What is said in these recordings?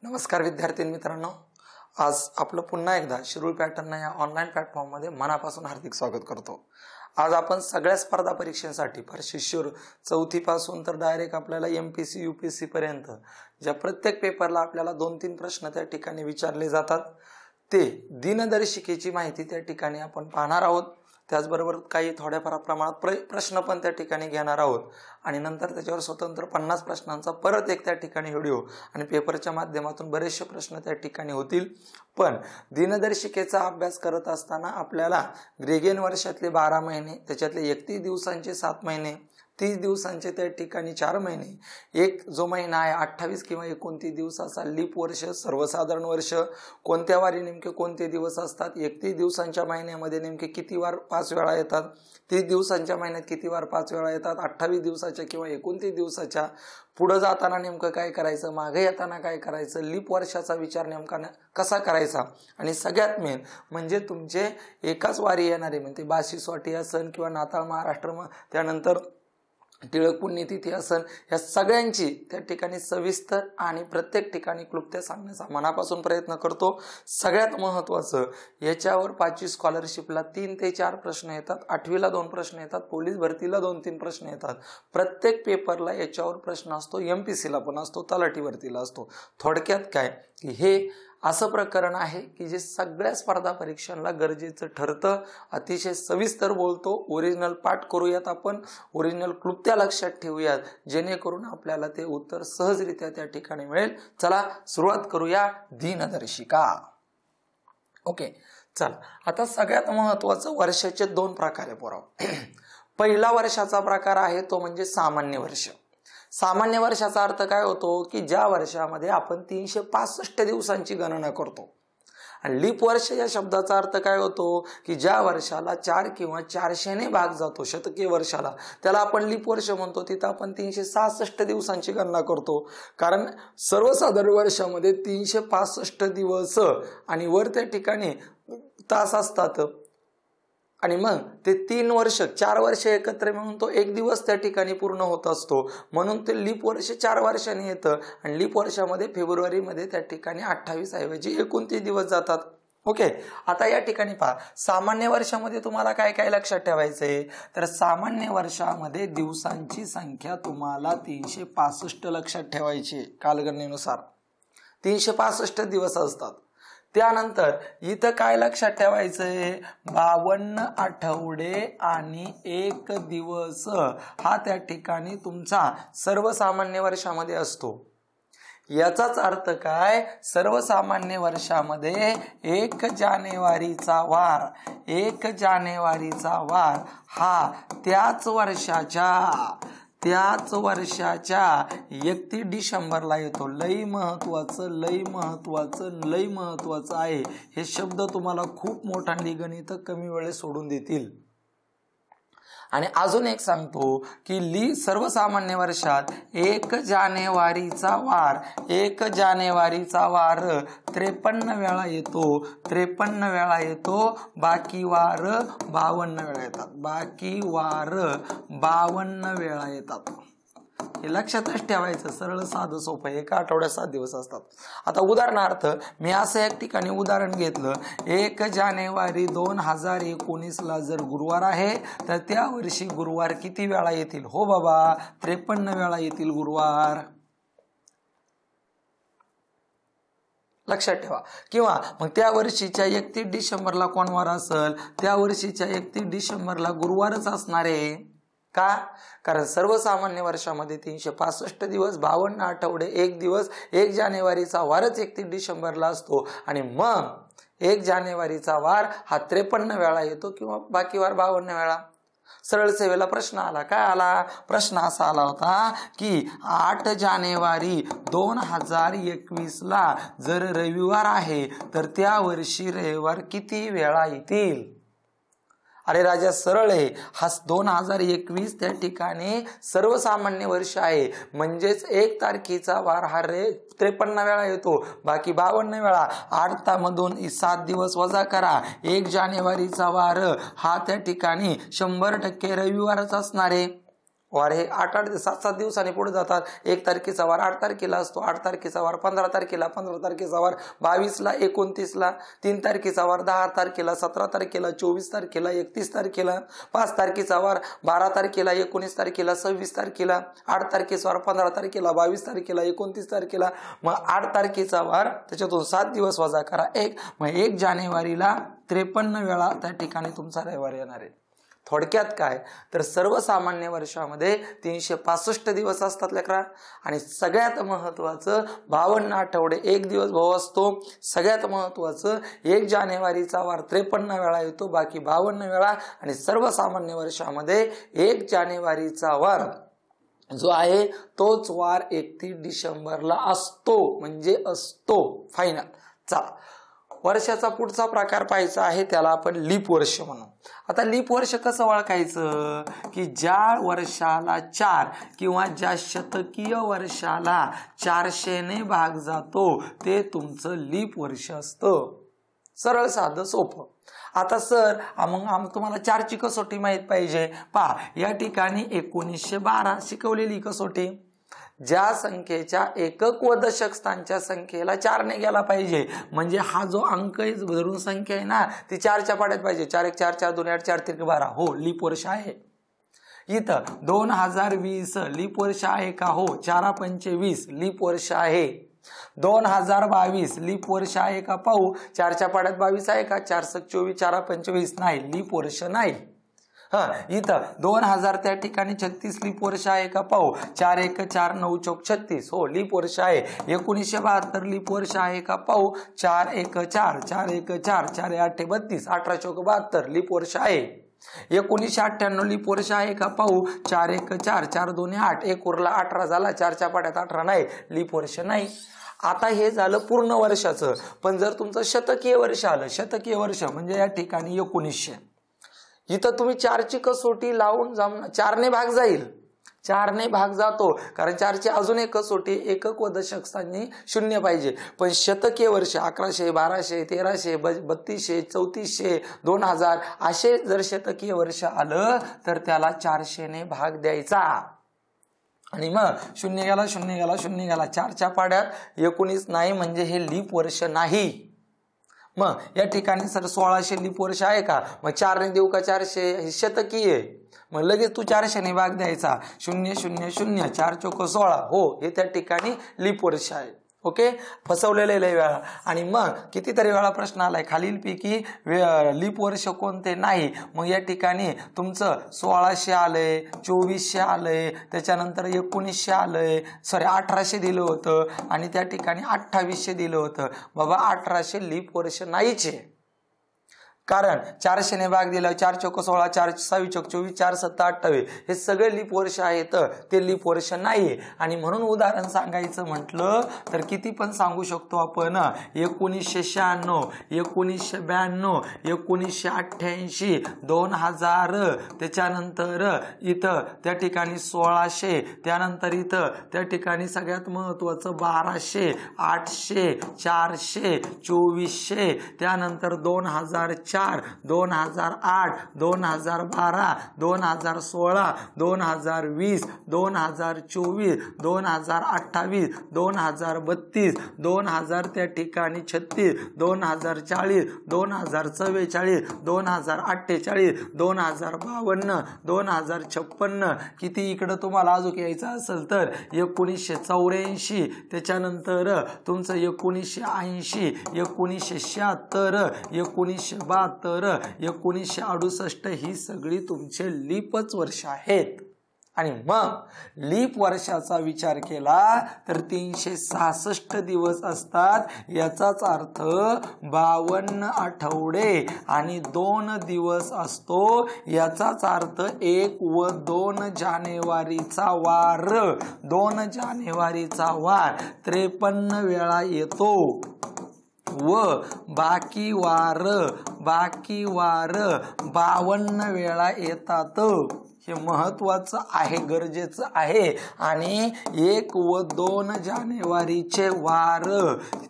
नमस्कार विद्यार्थी मित्रांनो, आज आपलं पुन्हा एकदा शिरूर पॅटर्न या ऑनलाईन प्लॅटफॉर्ममध्ये मनापासून हार्दिक स्वागत करतो। आज आपण सगळ्या स्पर्धा परीक्षांसाठी शिष्यूर चौथी पासून तर डायरेक्ट आपल्याला एमपीसी यूपीएससी पर्यंत ज्या प्रत्येक पेपरला आपल्याला 2-3 प्रश्न त्या ठिकाणी विचारले जातात ते दिनदर्शिकेची माहिती त्या ठिकाणी आपण पाहणार आहोत। त्याचबरोबर काही थोड्याफार प्रमाणात प्रश्न पण त्या ठिकाणी घेणार आहोत आणि नंतर त्याच्यावर स्वतंत्र 50 प्रश्नांचा परत एक त्या ठिकाणी व्हिडिओ आणि पेपरच्या माध्यमातून बरेचसे प्रश्न त्या ठिकाणी होतील। पण दिनदर्शिकेचा अभ्यास करत असताना आपल्याला ग्रेगोरियन वर्षातले 12 महिने, त्याच्यातले 31 दिवसांचे 7 महिने, 30 दिवसांचे त्या ठिकाणी 4 महिने, एक जो महिना आहे 28 किंवा 29 दिवसाचा लीप वर्ष, सर्वसाधारण वर्ष, कोणत्या वारी नेमके कोणते दिवस असतात, 31 दिवसांच्या महिन्यामध्ये नेमके किती वार 5 वेळा येतात, 30 दिवसांच्या महिन्यात किती वार 5 वेळा येतात, 28 दिवसाच्या किंवा 29 दिवसाच्या पुढे जाताना नेमकं काय करायचं, मागे येताना काय करायचं, लीप वर्षाचा विचार नेमका कसा करायचा आणि सगळ्यात मेन म्हणजे तुमचे एकाच वारी येणारे म्हणजे बाशी वाटी या सण किंवा नाताळ महाराष्ट्र, त्यानंतर टिळक पुण्यतिथी असन, या सगळ्यांची त्या ठिकाणी सविस्तर आणि प्रत्येक ठिकाणी क्लुप्त्या सांगण्याचा मनापासून प्रयत्न करतो। सगळ्यात महत्त्वाचं याच्यावर 5वी स्कॉलरशिपला 3 ते 4 प्रश्न येतात, 8वीला 2 प्रश्न येतात, पोलीस भरतीला 2-3 प्रश्न येतात, प्रत्येक पेपरला याच्यावर प्रश्न असतो, एमपीसीला पण असतो, तलाठी भरतीला असतो। थोडक्यात काय की हे असं प्रकरण आहे की जे सगळ्या स्पर्धा परीक्षांना गरजेचं ठरतं। अतिशय सविस्तर बोलतो, ओरिजिनल पाठ करूयात, आपण ओरिजिनल क्लुप्त्या लक्षात ठेवूयात जेणेकरून आपल्याला ते उत्तर सहजरित्या त्या ठिकाणी मिळेल। चला सुरुवात करूया दिनदर्शिका। ओके, चला आता सगळ्यात महत्त्वाचं वर्षाचे 2 प्रकार आहे पोरांनो। पहिला वर्षाचा प्रकार आहे तो म्हणजे सामान्य वर्ष। सामान्य वर्षाचा अर्थ काय होतो की ज्या वर्षामध्ये आपण 365 दिवसांची गणना करतो। आणि लीप वर्ष या शब्दाचा अर्थ काय होतो की ज्या वर्षाला 4 किंवा 400 ने भाग जातो, शतकीय वर्षाला, त्याला आपण लीप वर्ष म्हणतो। तिथं आपण 366 दिवसांची गणना करतो, कारण सर्वसाधारण वर्षामध्ये 365 दिवस आणि वर त्या ठिकाणी तास असतात आणि मग ते 3 वर्ष 4 वर्ष एकत्र मिळून तो 1 दिवस त्या ठिकाणी पूर्ण होत असतो, म्हणून ते लीप वर्ष 4 वर्षांनी येतं। आणि लीप वर्षामध्ये फेब्रुवारीमध्ये त्या ठिकाणी 28 ऐवजी 29 दिवस जातात। ओके, आता या ठिकाणी पहा, सामान्य वर्षामध्ये तुम्हाला काय काय लक्षात ठेवायचंय, तर सामान्य वर्षामध्ये दिवसांची संख्या तुम्हाला 365 लक्षात ठेवायची। कालगणनेनुसार 365 दिवस असतात। त्यानंतर इथं काय लक्षात ठेवायचंय, 52 आठवडे आणि 1 दिवस हा त्या ठिकाणी तुमचा सर्वसामान्य वर्षामध्ये असतो। याचाच अर्थ काय, सर्वसामान्य वर्षामध्ये 1 जानेवारीचा वार, 1 जानेवारीचा वार हा त्याच वर्षाच्या 31 डिसेंबरला येतो। लई महत्वाचं आहे हे शब्द तुम्हाला खूप मोठ्यांनी गणित कमी वेळेत सोडून देतील। आणि अजून एक सांगतो की सर्वसामान्य वर्षात 1 जानेवारीचा वार 53 वेळा येतो, 53 वेळा येतो, बाकी वार 52 वेळा येतात, 52 वेळा येतात। हे लक्षातच ठेवायचं, सरळ साधं सोपं, एका आठवड्यात 7 दिवस असतात। आता उदाहरणार्थ मी असं एक ठिकाणी उदाहरण घेतलं, 1 जानेवारी 2019 ला जर गुरुवार आहे तर त्या वर्षी गुरुवार किती वेळा येतील, हो बाबा 53 वेळा येतील गुरुवार, लक्षात ठेवा। किंवा मग त्या वर्षीच्या 31 डिसेंबरला कोण वार असेल, त्या वर्षीच्या 31 डिसेंबरला गुरुवारच असणार आहे। का, कारण सर्वसामान्य वर्षामध्ये 365 दिवस, 52 आठवडे, 1 दिवस, 1 जानेवारीचा वारच 31 डिसेंबरला असतो आणि मग 1 जानेवारीचा वार हा 53 वेळा येतो किंवा बाकी वार 52 वेळा। सरळ सेवेला प्रश्न आला, काय आला, प्रश्न असा आला होता की 8 जानेवारी 2021 ला जर रविवार आहे तर त्या वर्षी रविवार किती वेळा येतील। अरे राजा सरळ आहे, हा 2021 त्या ठिकाणी सर्वसामान्य वर्ष आहे, म्हणजेच 1 तारखेचा वार हा 53 वेळा येतो, बाकी 52 वेळा। 8 मधून 7 दिवस वजा करा, 1 जानेवारीचा वार हा त्या ठिकाणी 100% रविवारच असणार आहे। वार हे 8-8 7-7 दिवसांनी पुढे जातात. 1 तारखेचा वार 8 तारखेला असतो, 8 तारखेचा वार 15 तारखेला, 15 तारखेचा वार 22ला, 29ला, 3 तारखेचा वार 10 तारखेला, 17 तारखेला, 24 तारखेला, 31 तारखेला, 5 तारखेचा वार 12 तारखेला, 19 तारखेला, 26 तारखेला, 8 तारखेचा वार 15 तारखेला, 22 तारखेला, 29 तारखेला. मग 8 तारखेचा वार त्याच्यातून 7 दिवस वजा करा 1, मग 1 जानेवारीला 53 वेळा त्या ठिकाणी तुमचा रविवार येणार आहे. थोडक्यात काय तर सर्वसामान्य वर्षामध्ये 365 दिवस असतात लेकरा, आणि सगळ्यात महत्वाचं 52 आठवडे 1 दिवस भाऊ असतो. सगळ्यात महत्वाचं 1 जानेवारीचा वार 53 वेळा येतो, बाकी 52 वेळा. आणि सर्वसामान्य वर्षामध्ये 1 जानेवारीचा वार जो आहे तोच वार 31 डिसेंबरला असतो, म्हणजे असतो फायनल. चला, वर्षाचा पुढचा प्रकार पाहायचा आहे, त्याला आपण लीप वर्ष म्हणू. आता लीप वर्ष कसं ओळखायचं की ज्या वर्षाला 4 किंवा ज्या शतकीय वर्षाला 400ने भाग जातो ते तुमचं लीप वर्ष असतं. सरळ साधं सोपं. आता सर मग तुम्हाला 4ची कसोटी माहित पाहिजे. पहा, या ठिकाणी 1912 शिकवलेली कसोटी, ज्या संख्येच्या एकक व दशक स्थानच्या संख्येला 4ने गेला पाहिजे, म्हणजे हा जो अंक धरून संख्या आहे ना ती 4च्या पाड्यात पाहिजे. 4 1 4 4 2 8 4 3 12. हो, लीप वर्ष आहे. इथं 2020 लीप वर्ष आहे का? हो. 4 5 20 लीप वर्ष आहे. 2022 लीप वर्ष आहे का? पाहू. 4च्या पाड्यात 22 आहे का? 4 7 24 4 5 20 नाही, लीप वर्ष नाही. इथं 2000 त्या ठिकाणी 36 लीप वर्ष आहे का? पाहू. 4 1 4 9 चौक 36. हो, लीप वर्ष आहे. 1972 लीप वर्ष आहे का? पाहू. 4 1 4 4 1 4 4 8 32 18 चौक 72 लीप वर्ष आहे. 1998 लीप वर्ष आहे का? पाहू. 4 1 4 4 2 8 1 उरला 18 झाला, 4च्या पाड्यात 18 नाही, लीप वर्ष नाही. आता हे झालं पूर्ण वर्षाचं. पण जर तुमचं शतकीय वर्ष आलं, शतकीय वर्ष म्हणजे या ठिकाणी 1900, इथं तुम्ही 4ची कसोटी लावून 4ने भाग जाईल, 4ने भाग जातो, कारण 4ची अजून एक कसोटी एकक व दशक स्थानी 0 पाहिजे. पण शतकीय वर्ष 1100 1200 1300 3200 3400 2000 असे जर शतकीय वर्ष आलं तर त्याला 400ने भाग द्यायचा. आणि मग 0 गेला 0 गेला 0 गेला, 4च्या पाड्यात 19 नाही, म्हणजे हे लीप वर्ष नाही. मग या ठिकाणी सर 1600 लीप वर्ष आहे का? मग 4ने देऊ का? 400 हे शतकीय आहे, मग लगेच तू 400ने भाग द्यायचा. 0 0 0 4 चौक 16. हो, हे त्या ठिकाणी लीप वर्ष आहे. ओके, फसवलेले लय वेळा. आणि मग कितीतरी वेळा प्रश्न आलाय खालीलपैकी लीप वर्ष कोणते नाही. मग या ठिकाणी तुमचं 1600 आलंय, 2400 आलंय, त्याच्यानंतर 1900 आलंय, 1800 दिलं होतं, आणि त्या ठिकाणी 2800 दिलं होतं. बाबा 1800 लीप वर्ष नाहीच आहे, कारण 400ने भाग दिला, 4 चौक 16 4 6 चौक 24 4 7 28 हे सगळे लीप वर्ष आहेत, ते लीप वर्ष नाहीये. आणि म्हणून उदाहरण सांगायचं म्हटलं तर किती पण सांगू शकतो आपण. 1996 1992 1988 2000, त्याच्यानंतर इथं त्या ठिकाणी 1600, त्यानंतर इथं त्या ठिकाणी सगळ्यात महत्वाचं 1200 800 400 2400, त्यानंतर 2004 2008 2012 2016 2020 2024 2028 2032 2000 त्या ठिकाणी 36 2040 2044 2048 2052 2056. किती इकडं तुम्हाला अजून यायचं असेल तर 1984, त्याच्यानंतर तुमचं 1980 1976 1972 1968 ही सगळी तुमचे लीपच वर्ष आहेत. आणि मग लीप वर्षाचा विचार केला तर 366 दिवस असतात, याचाच अर्थ 52 आठवडे आणि 2 दिवस असतो. याचाच अर्थ 1 व 2 जानेवारीचा वार, 2 जानेवारीचा वार 53 वेळा येतो व बाकी वार बाकी वार 52 वेळा येतात. हे महत्वाचं आहे, गरजेचं आहे. आणि 1 व 2 जानेवारीचे वार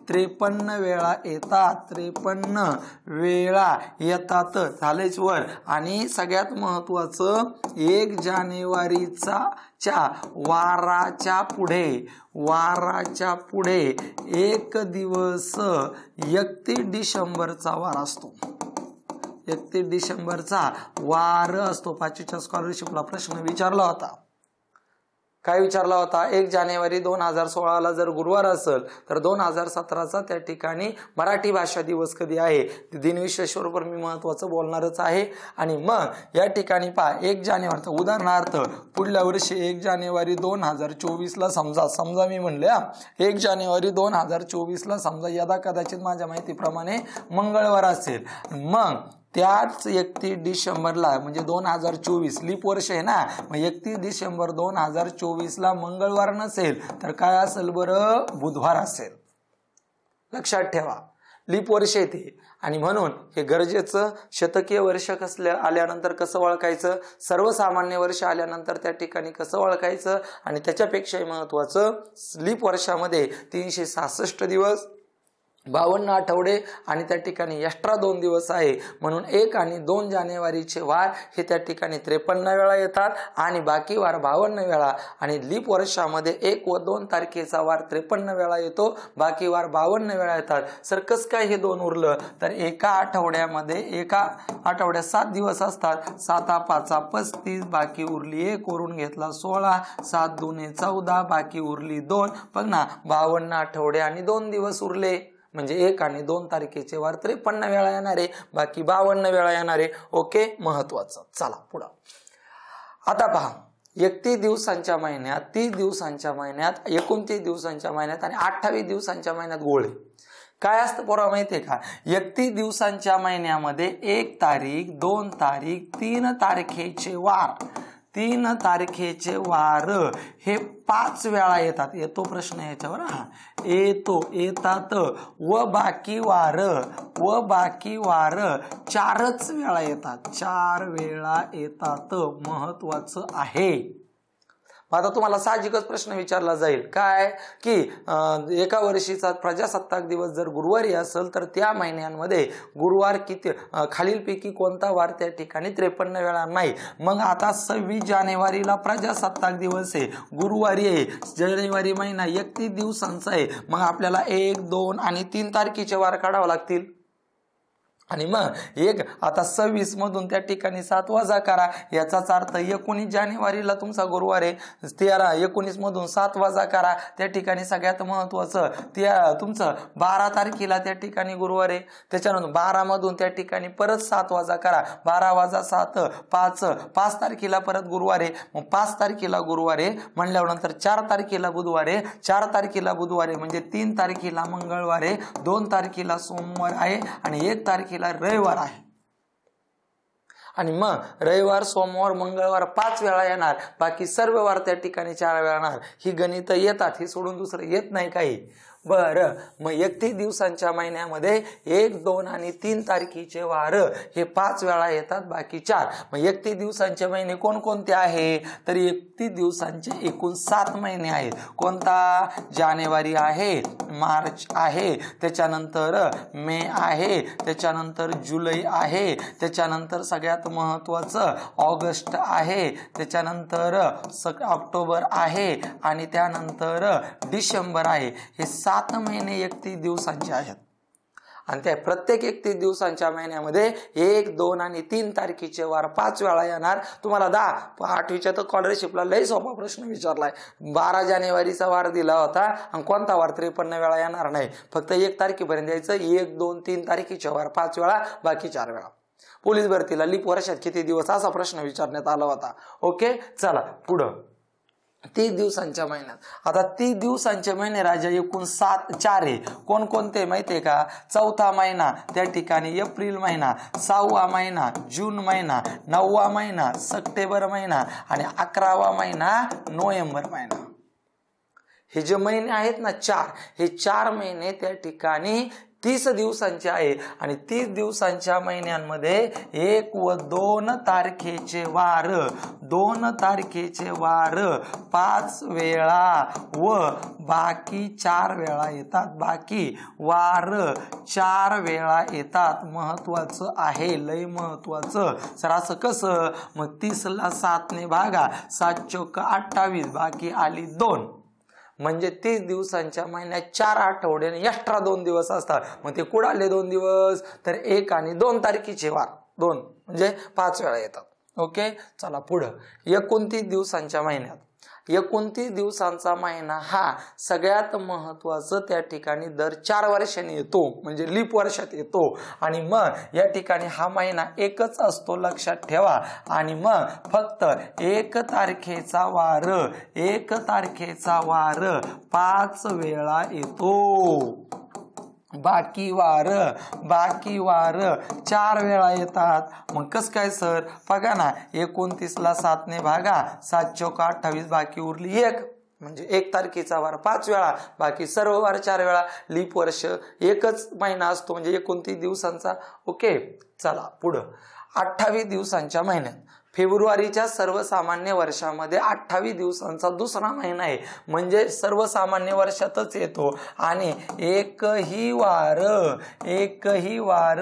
53 वेळा येतात, 53 वेळा येतात. झालेच वर. आणि सगळ्यात महत्वाचं 1 जानेवारीचा वाराच्या पुढे 1 दिवस 31 डिसेंबरचा वार असतो. 31 डिसेंबरचा वार असतो. 5वीच्या स्कॉलरशिपला प्रश्न विचारला होता. काय विचारला होता? 1 जानेवारी 2016ला जर गुरुवार असेल तर 2017चा त्या ठिकाणी मराठी भाषा दिवस कधी आहे? दिनविश्वेश्वरवर मी महत्वाचं बोलणारच आहे. आणि मग या ठिकाणी पहा, 1 जानेवारीचा उदाहरणार्थ पुढल्या वर्षी 1 जानेवारी 2024ला समजा मी म्हणले 1 जानेवारी 2024ला समजा यदा कदाचित माझ्या माहितीप्रमाणे मंगळवार असेल. मग त्याच 31 डिसेंबरला म्हणजे 2024 लीप वर्ष आहे ना, मग 31 डिसेंबर 2024ला मंगळवार नसेल तर काय असेल बरं? बुधवार असेल. लक्षात ठेवा, लीप वर्ष येते. आणि म्हणून हे गरजेचं. शतकीय वर्ष आल्यानंतर कसं ओळखायचं, सर्वसामान्य वर्ष आल्यानंतर त्या ठिकाणी कसं ओळखायचं, आणि त्याच्यापेक्षाही महत्वाचं लीप वर्षामध्ये 366 दिवस, 52 आठवडे आणि त्या ठिकाणी एक्स्ट्रा 2 दिवस आहे. म्हणून 1 आणि 2 जानेवारीचे वार हे त्या ठिकाणी 53 वेळा येतात आणि बाकी वार 52 वेळा. आणि लीप वर्षामध्ये 1 व 2 तारखेचा वार 53 वेळा येतो, बाकी वार 52 वेळा येतात. सर कसं काय हे 2 उरलं? तर एका आठवड्यात 7 दिवस असतात. 7 5 35, बाकी उरली 1, करून घेतला 16, 7 2 14, बाकी उरली 2. बघ ना, 52 आठवडे आणि 2 दिवस उरले. म्हणजे 1 आणि 2 तारखेचे वार 53 वेळा येणारे, बाकी 52 वेळा येणारे. ओके, महत्वाचं. चला पुढं. आता पहा, 31 दिवसांच्या महिन्यात, 30 दिवसांच्या महिन्यात, 29 दिवसांच्या महिन्यात आणि 28 दिवसांच्या महिन्यात गोळे काय असतं पोरा माहितीये का? 31 दिवसांच्या महिन्यामध्ये 1 तारीख, 2 तारीख, 3 तारखेचे वार हे 5 वेळा येतात. येतो प्रश्न याच्यावर, येतात. व बाकी वार 4च वेळा येतात, 4 वेळा येतात. महत्वाचं आहे. आता तुम्हाला साहजिकच प्रश्न विचारला जाईल काय की एका वर्षीचा प्रजासत्ताक दिवस जर गुरुवारी असेल तर त्या महिन्यांमध्ये गुरुवार किती, खालीलपैकी कोणता वार त्या ठिकाणी 53 वेळा नाही. मग आता 26 जानेवारीला प्रजासत्ताक दिवस आहे, गुरुवारी आहे. जानेवारी महिना 31 दिवसांचा आहे. मग आपल्याला 1, 2 आणि 3 तारखेचे वार काढावे लागतील. आणि मग आता 26 मधून त्या ठिकाणी 7 वजा करा. याचाच अर्थ 19 जानेवारीला तुमचा गुरुवार आहे. 19 मधून 7 वजा करा. त्या ठिकाणी सगळ्यात महत्वाचं तुमचं 12 तारखेला त्या ठिकाणी गुरुवार आहे. त्याच्यानंतर 12 मधून त्या ठिकाणी परत 7 वजा करा. 12 वजा 7 5 तारखेला परत गुरुवार आहे. मग 5 तारखेला गुरुवार आहे म्हणल्यावर नंतर 4 तारखेला बुधवार आहे. 4 तारखेला बुधवार आहे म्हणजे 3 तारखेला मंगळवार आहे, 2 तारखेला सोमवार आहे आणि 1 तारखेला रविवार आहे. आणि मग रविवार, सोमवार, मंगळवार 5 वेळा येणार, बाकी सर्व वार त्या ठिकाणी 4 वेळा येणार. ही गणित येतात, हे सोडून दुसरं येत नाही काही. बरं, मग 31 दिवसांच्या महिन्यामध्ये 1, 2 आणि 3 तारखेचे वार हे 5 वेळा येतात, बाकी 4. मग 31 दिवसांचे महिने कोणकोणते आहे? तर 31 दिवसांचे एकूण 7 महिने आहेत. कोणता? जानेवारी आहे, मार्च आहे, त्याच्यानंतर मे आहे, त्याच्यानंतर जुलै आहे, त्याच्यानंतर सगळ्यात महत्वाचं ऑगस्ट आहे, त्याच्यानंतर ऑक्टोबर आहे आणि त्यानंतर डिसेंबर आहे. हे 7 महिने 31 दिवसांचे आहेत. आणि त्या प्रत्येक 31 दिवसांच्या महिन्यामध्ये 1, 2 आणि 3 तारखेचे वार 5 वेळा येणार. तुम्हाला 8वीच्या तर स्कॉलरशिपला लय सोपा प्रश्न विचारलाय. 12 जानेवारीचा वार दिला होता आणि कोणता वार 53 वेळा येणार नाही. फक्त 1 तारखेपर्यंत यायचं. 1, 2, 3 तारखेचे वार 5 वेळा, बाकी 4 वेळा. पोलीस भरतीला लीप वर्षात किती दिवस असा प्रश्न विचारण्यात आला होता. ओके, चला पुढं. 30 दिवसांच्या महिन्यात, आता 30 दिवसांचे महिने राजा एकूण 4 आहे. कोणकोणते माहितीये का? 4था महिना त्या ठिकाणी एप्रिल महिना, 6वा महिना जून महिना, 9वा महिना सप्टेंबर महिना आणि 11वा महिना नोव्हेंबर महिना. हे जे महिने आहेत ना 4, हे 4 महिने त्या ठिकाणी 30 दिवसांची आहे आणि 30 दिवसांच्या महिन्यांमध्ये 1 व 2 तारखेचे वार 2 तारखेचे वार 5 वेळा व बाकी 4 वेळा येतात. बाकी वार 4 वेळा येतात. महत्वाचं आहे, लय महत्वाचं. सर असं कसं? मग 30 ला 7 ने भागा, 7 चौक 28, बाकी आली 2. म्हणजे 30 दिवसांच्या महिन्यात 4 आठवड्याने एक्स्ट्रा 2 दिवस असतात. मग ते कुठं आले 2 दिवस? तर 1 आणि 2 तारखेचे वार 2 म्हणजे 5 वेळा येतात. ओके, चला पुढं. 29 दिवसांच्या महिन्यात 29 दिवसांचा महिना हा सगळ्यात महत्वाचं त्या ठिकाणी दर 4 वर्षांनी येतो, म्हणजे लीप वर्षात येतो. आणि मग या ठिकाणी हा महिना एकच असतो, लक्षात ठेवा. आणि मग फक्त 1 तारखेचा वार 1 तारखेचा वार 5 वेळा येतो. बाकी वार 4 वेळा येतात. मग कसं काय सर? बघा ना, 29 ला 7 ने भागा, 7 चौक 28, बाकी उरली 1. म्हणजे 1 तारखेचा वार 5 वेळा, बाकी सर्व वार 4 वेळा. लीप वर्ष एकच महिना असतो, म्हणजे 29 दिवसांचा. ओके, चला पुढं. 28 दिवसांच्या महिन्यात फेब्रुवारीच्या सर्वसामान्य वर्षामध्ये 28 दिवसांचा दुसरा महिना आहे, म्हणजे सर्वसामान्य वर्षातच येतो. आणि एकही वार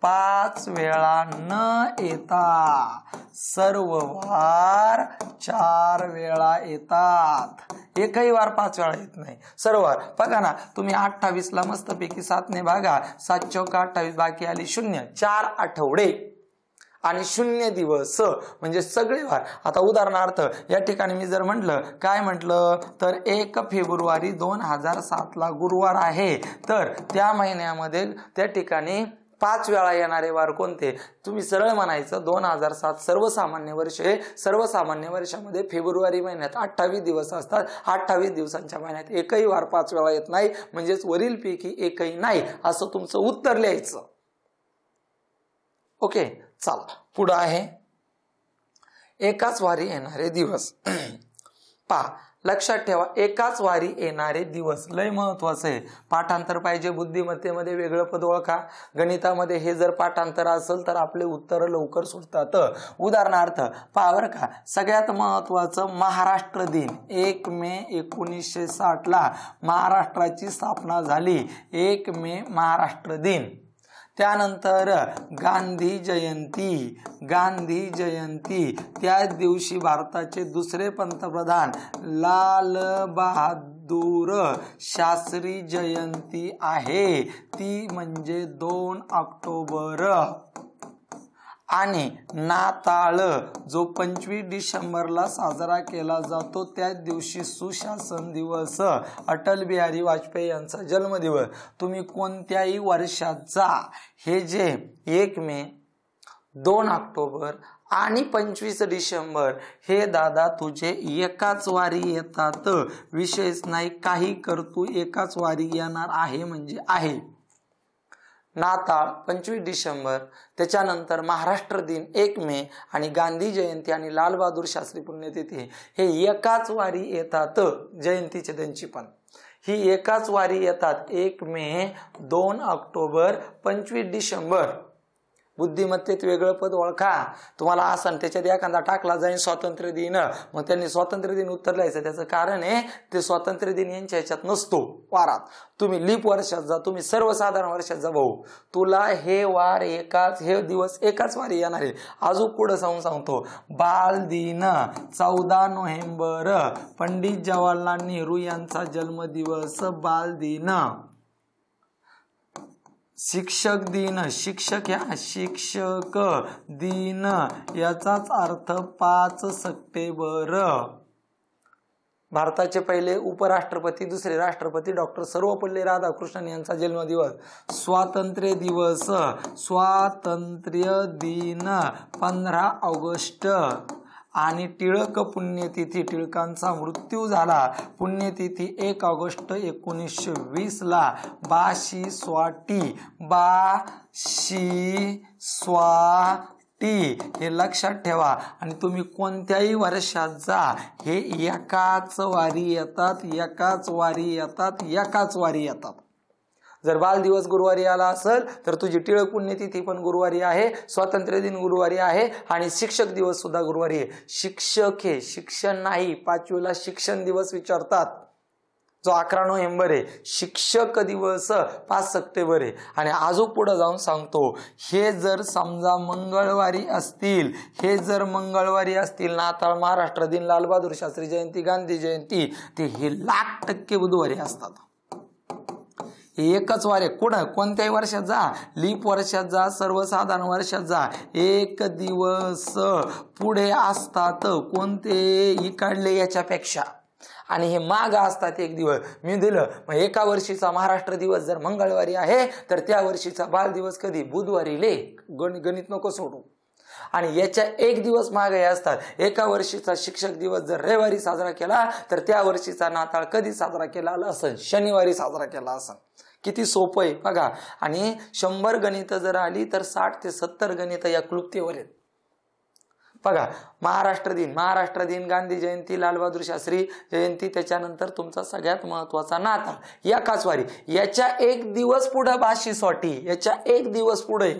5 वेळा न येता सर्व वार 4 वेळा येतात. एकही वार 5 वेळा येत नाही, सर्व वार. बघा ना, तुम्ही 28 ला मस्तपैकी 7 ने भागा, 7 चौक 28, बाकी आली 0. 4 आठवडे आणि 0 दिवस म्हणजे सगळे वार. आता उदाहरणार्थ या ठिकाणी मी जर म्हटलं, काय म्हटलं तर 1 फेब्रुवारी 2007 ला गुरुवार आहे, तर त्या महिन्यामध्ये त्या ठिकाणी 5 वेळा येणारे वार कोणते? तुम्ही सरळ म्हणायचं 2007 सर्वसामान्य वर्ष आहे. सर्वसामान्य वर्षामध्ये फेब्रुवारी महिन्यात 28 दिवस असतात. 28 दिवसांच्या महिन्यात एकही वार 5 वेळा येत नाही, म्हणजेच वरीलपैकी एकही नाही, असं तुमचं उत्तर लिहायचं. ओके, चला पुढं आहे एकाच वारी येणारे दिवस. पहा, लक्षात ठेवा, एकाच वारी येणारे दिवस लय महत्वाचं आहे. पाठांतर पाहिजे, बुद्धिमत्तेमध्ये वेगळं पद ओळखा, गणितामध्ये हे जर पाठांतर असेल तर आपले उत्तर लवकर सुटतात. उदाहरणार्थ पहा बरं का, सगळ्यात महत्वाचं महाराष्ट्र दिन 1 मे 1960 ला महाराष्ट्राची स्थापना झाली. 1 मे महाराष्ट्र दिन. त्यानंतर गांधी जयंती त्याच दिवशी भारताचे दुसरे पंतप्रधान लाल बहादूर शास्त्री जयंती आहे, ती म्हणजे 2 ऑक्टोबर. आणि नाताळ जो 25 डिसेंबरला साजरा केला जातो, त्याच दिवशी सुशासन दिवस, अटल बिहारी वाजपेयी यांचा जन्मदिवस. तुम्ही कोणत्याही वर्षात जा, हे जे 1 मे 2 ऑक्टोबर आणि 25 डिसेंबर हे दादा तुझे एकाच वारी येतात. विशेष नाही, काही करतो एकाच वारी येणार आहे म्हणजे आहे. नाताळ 25 डिसेंबर, त्याच्यानंतर महाराष्ट्र दिन 1 मे आणि गांधी जयंती आणि लाल बहादूर शास्त्री पुण्यतिथी हे एकाच वारी येतात. जयंतीचे त्यांची पण ही एकाच वारी येतात. 1 मे 2 ऑक्टोबर 25 डिसेंबर. बुद्धिमत्तेत वेगळं पद ओळखा. तुम्हाला असं त्याच्यात एखादा टाकला जाईल स्वातंत्र्य दिन, मग त्यांनी स्वातंत्र्य दिन उत्तर लिहायचं. त्याचं कारण आहे ते स्वातंत्र्य दिन यांच्या ह्याच्यात नसतो वारात. तुम्ही लीप वर्षात जा, तुम्ही सर्वसाधारण वर्षात जा भाऊ, तुला हे वार हे दिवस एकाच वारी येणार आहे. अजून पुढे सांगतो, बाल दिन 14 नोव्हेंबर पंडित जवाहरलाल नेहरू यांचा जन्मदिवस बाल दिन. शिक्षक दिन याचाच अर्थ 5 सप्टेंबर. भारताचे पहिले उपराष्ट्रपती दुसरे राष्ट्रपती डॉक्टर सर्वपल्ली राधाकृष्णन यांचा जन्मदिवस. स्वातंत्र्य दिन 15 ऑगस्ट. आणि टिळक पुण्यतिथी, टिळकांचा मृत्यू झाला, पुण्यतिथी 1 ऑगस्ट 1920 ला. बाशी स्वाटी हे लक्षात ठेवा. आणि तुम्ही कोणत्याही वर्षात जा, हे एकाच वारी येतात. जर बाल दिवस गुरुवारी आला असेल तर तुझी टिळक पुण्यतिथी पण गुरुवारी आहे, स्वातंत्र्य दिन गुरुवारी आहे आणि शिक्षक दिवस सुद्धा गुरुवारी आहे. शिक्षक हे शिक्षण नाही, 5वीला शिक्षण दिवस विचारतात जो 11 नोव्हेंबर आहे. शिक्षक दिवस 5 सप्टेंबर आहे. आणि अजून पुढे जाऊन सांगतो, हे जर समजा मंगळवारी असतील, नाताळ, महाराष्ट्र दिन, लालबहादूर शास्त्री जयंती, गांधी जयंती, ते हे 100% बुधवारी असतात. एकच वार आहे. कोणत्याही वर्षात जा, लीप वर्षात जा, सर्वसाधारण वर्षात जा, एक दिवस पुढे असतात कोणते इकडले याच्यापेक्षा, आणि हे माग असतात एक दिवस. मी दिलं मग एका वर्षीचा महाराष्ट्र दिवस जर मंगळवारी आहे तर त्या वर्षीचा बाल दिवस कधी? बुधवारी. गणित नको सोडू. आणि याच्या एक दिवस मागे असतात. एका वर्षीचा शिक्षक दिवस जर रविवारी साजरा केला तर त्या वर्षीचा नाताळ कधी साजरा केला असेल? शनिवारी साजरा केला असेल. किती सोपं आहे बघा. आणि 100 गणित जर आली तर 60 ते 70 गणित या क्लुप्तीवर आहेत बघा. महाराष्ट्र दिन, गांधी जयंती, लालबहादूर शास्त्री जयंती, त्याच्यानंतर तुमचा सगळ्यात महत्वाचा नाताळ एकाच वारी. याच्या एक दिवस पुढे बाशीसोटी, याच्या एक दिवस पुढे.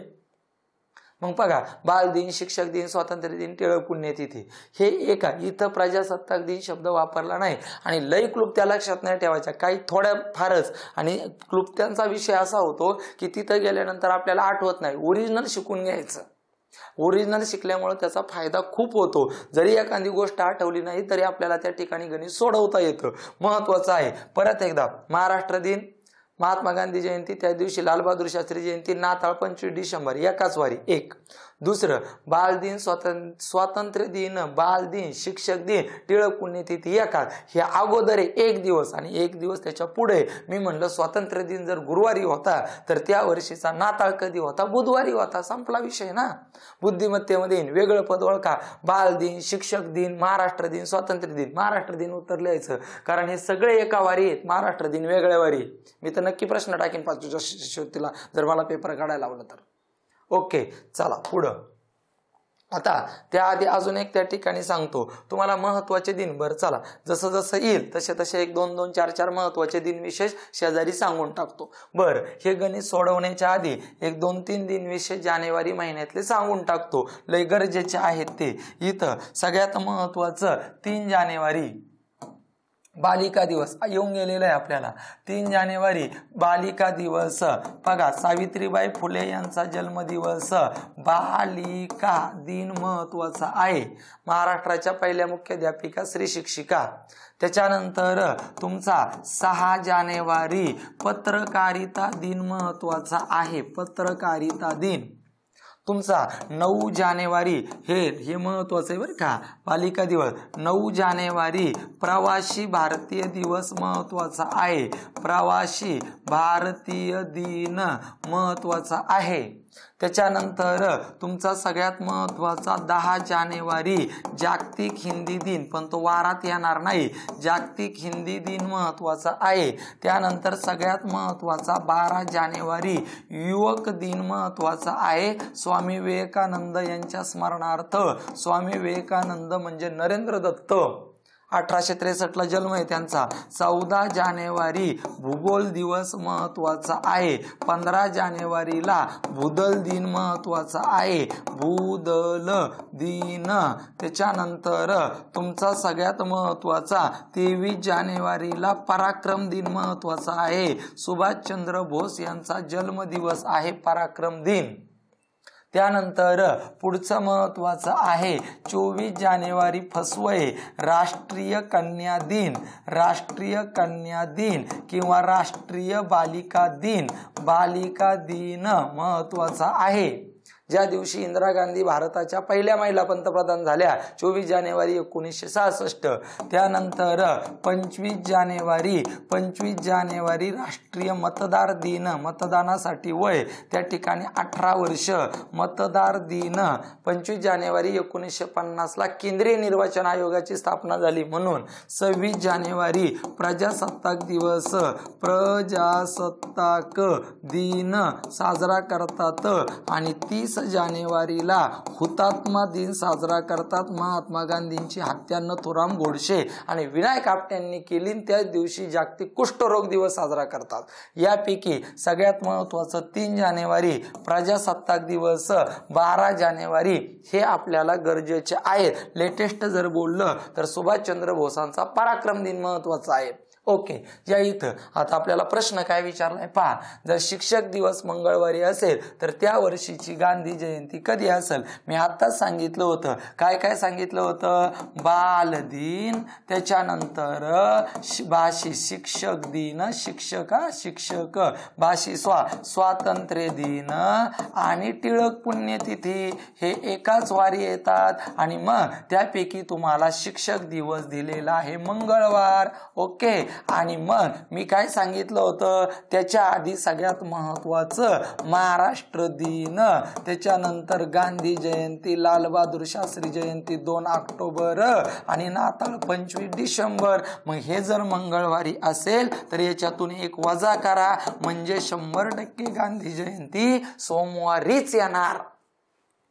मग बघा, बाल दिन, शिक्षक दिन, स्वातंत्र्य दिन, टिळक पुण्यतिथी, हे एका. इथं प्रजासत्ताक दिन शब्द वापरला नाही. आणि लय क्लुप्त्या लक्षात नाही ठेवायच्या, काही थोड्या फारच. आणि क्लुप्त्यांचा विषय असा होतो की तिथं गेल्यानंतर आपल्याला आठवत नाही. ओरिजिनल शिकून घ्यायचं. ओरिजिनल शिकल्यामुळे त्याचा फायदा खूप होतो. जरी एखादी गोष्ट आठवली नाही तरी आपल्याला त्या ठिकाणी गणित सोडवता येतं. महत्वाचं आहे. परत एकदा, महाराष्ट्र दिन, महात्मा गांधी जयंती, त्या दिवशी लालबहादूर शास्त्री जयंती, नाताळ 25 डिसेंबर, एकाच वारी. एक. दुसरं, बाल दिन, स्वातंत्र्य दिन, बाल दिन, शिक्षक दिन, टिळक पुण्यतिथी एकाच. हे अगोदर एक दिवस आणि एक दिवस त्याच्या पुढे. मी म्हणलं स्वातंत्र्य दिन जर गुरुवारी होता तर त्या वर्षीचा नाताळ कधी होता? बुधवारी होता. संपला विषय ना. बुद्धिमत्तेमध्ये वेगळं पद ओळखा. बाल दिन, शिक्षक दिन, महाराष्ट्र दिन, स्वातंत्र्य दिन. महाराष्ट्र दिन उत्तर लिहायचं, कारण हे सगळे एका वारी आहेत. महाराष्ट्र दिन वेगळ्या वारी. मी तर नक्की प्रश्न टाकेन 5च्या शिष्यवृत्तीला जर मला पेपर काढायला लावलं तर. ओके, चला पुढं. आता त्याआधी अजून एक त्या ठिकाणी सांगतो तुम्हाला महत्वाचे दिन. बरं चला, जसं जसं येईल तसे तसे 1 2 2 4 4 महत्वाचे दिन विशेष शेजारी सांगून टाकतो. बरं, हे गणित सोडवण्याच्या आधी 1 2 3 दिन विशेष जानेवारी महिन्यातले सांगून टाकतो. लय गरजेचे आहेत ते. इथं सगळ्यात महत्वाचं 3 जानेवारी बालिका दिवस येऊन गेलेला आहे आपल्याला. 3 जानेवारी बालिका दिवस. बघा, सावित्रीबाई फुले यांचा जन्मदिवस. बालिका दिन महत्वाचा आहे. महाराष्ट्राच्या पहिल्या मुख्याध्यापिका स्त्री शिक्षिका. त्याच्यानंतर तुमचा 6 जानेवारी पत्रकारिता दिन महत्वाचा आहे. पत्रकारिता दिन. तुमचा 9 जानेवारी हे महत्वाचं आहे बरं का, बालिका दिवस. 9 जानेवारी प्रवासी भारतीय दिवस महत्वाचा आहे. प्रवासी भारतीय दिन महत्वाचा आहे. त्याच्यानंतर तुमचा सगळ्यात महत्वाचा 10 जानेवारी जागतिक हिंदी दिन, पण तो वारात येणार नाही. जागतिक हिंदी दिन महत्वाचा आहे. त्यानंतर सगळ्यात महत्वाचा 12 जानेवारी युवक दिन महत्वाचा आहे. स्वामी विवेकानंद यांच्या स्मरणार्थ. स्वामी विवेकानंद म्हणजे नरेंद्र दत्त. 1863ला जन्म आहे त्यांचा. 14 जानेवारी भूगोल दिवस महत्वाचा आहे. 15 जानेवारीला भूदल दिन महत्वाचा आहे. भूदल दिन. त्याच्यानंतर तुमचा सगळ्यात महत्वाचा 23 जानेवारीला पराक्रम दिन महत्वाचा आहे. सुभाषचंद्र बोस यांचा जन्मदिवस आहे पराक्रम दिन. त्यानंतर पुढचं महत्वाचं आहे 24 जानेवारी फसवय राष्ट्रीय कन्या दिन. राष्ट्रीय कन्या दिन किंवा राष्ट्रीय बालिका दिन. बालिका दिन महत्वाचा आहे. ज्या दिवशी इंदिरा गांधी भारताच्या पहिल्या महिला पंतप्रधान झाल्या 24 जानेवारी 1966. त्यानंतर 25 जानेवारी राष्ट्रीय मतदार दिन. मतदानासाठी वय त्या ठिकाणी 18 वर्ष. मतदार दिन 25 जानेवारी 1950ला केंद्रीय निर्वाचन आयोगाची स्थापना झाली म्हणून. 26 जानेवारी प्रजासत्ताक दिवस. प्रजासत्ताक दिन साजरा करतात. आणि 30 26 जानेवारीला हुतात्मा दिन साजरा करतात. महात्मा गांधींची हत्या नथुराम गोडसे आणि विनायक आपटेंनी केली. त्याच दिवशी जागतिक कुष्ठरोग दिवस साजरा करतात. यापैकी सगळ्यात महत्त्वाचं 3 जानेवारी प्रजासत्ताक दिवस, 12 जानेवारी हे आपल्याला गरजेचे आहेत. लेटेस्ट जर बोललं तर सुभाषचंद्र बोसांचा पराक्रम दिन महत्त्वाचा आहे. ओके, या इथं आता आपल्याला प्रश्न काय विचारलाय पहा. जर शिक्षक दिवस मंगळवारी असेल तर त्या वर्षीची गांधी जयंती कधी असेल? मी आताच सांगितलं होतं. काय काय सांगितलं होतं? बाल दिन, त्याच्यानंतर भाषी शिक्षक दिन, शिक्षक भाषी स्वातंत्र्य दिन आणि टिळक पुण्यतिथी हे एकाच वारी येतात. आणि मग त्यापैकी तुम्हाला शिक्षक दिवस दिलेला आहे मंगळवार. ओके, आणि मग मी काय सांगितलं होतं? त्याच्या आधी सगळ्यात महत्वाचं महाराष्ट्र दिन, त्याच्यानंतर गांधी जयंती, लालबहादूर शास्त्री जयंती 2 ऑक्टोबर आणि नाताळ 25 डिसेंबर. मग हे जर मंगळवारी असेल तर याच्यातून एक वजा करा, म्हणजे 100% गांधी जयंती सोमवारीच येणार.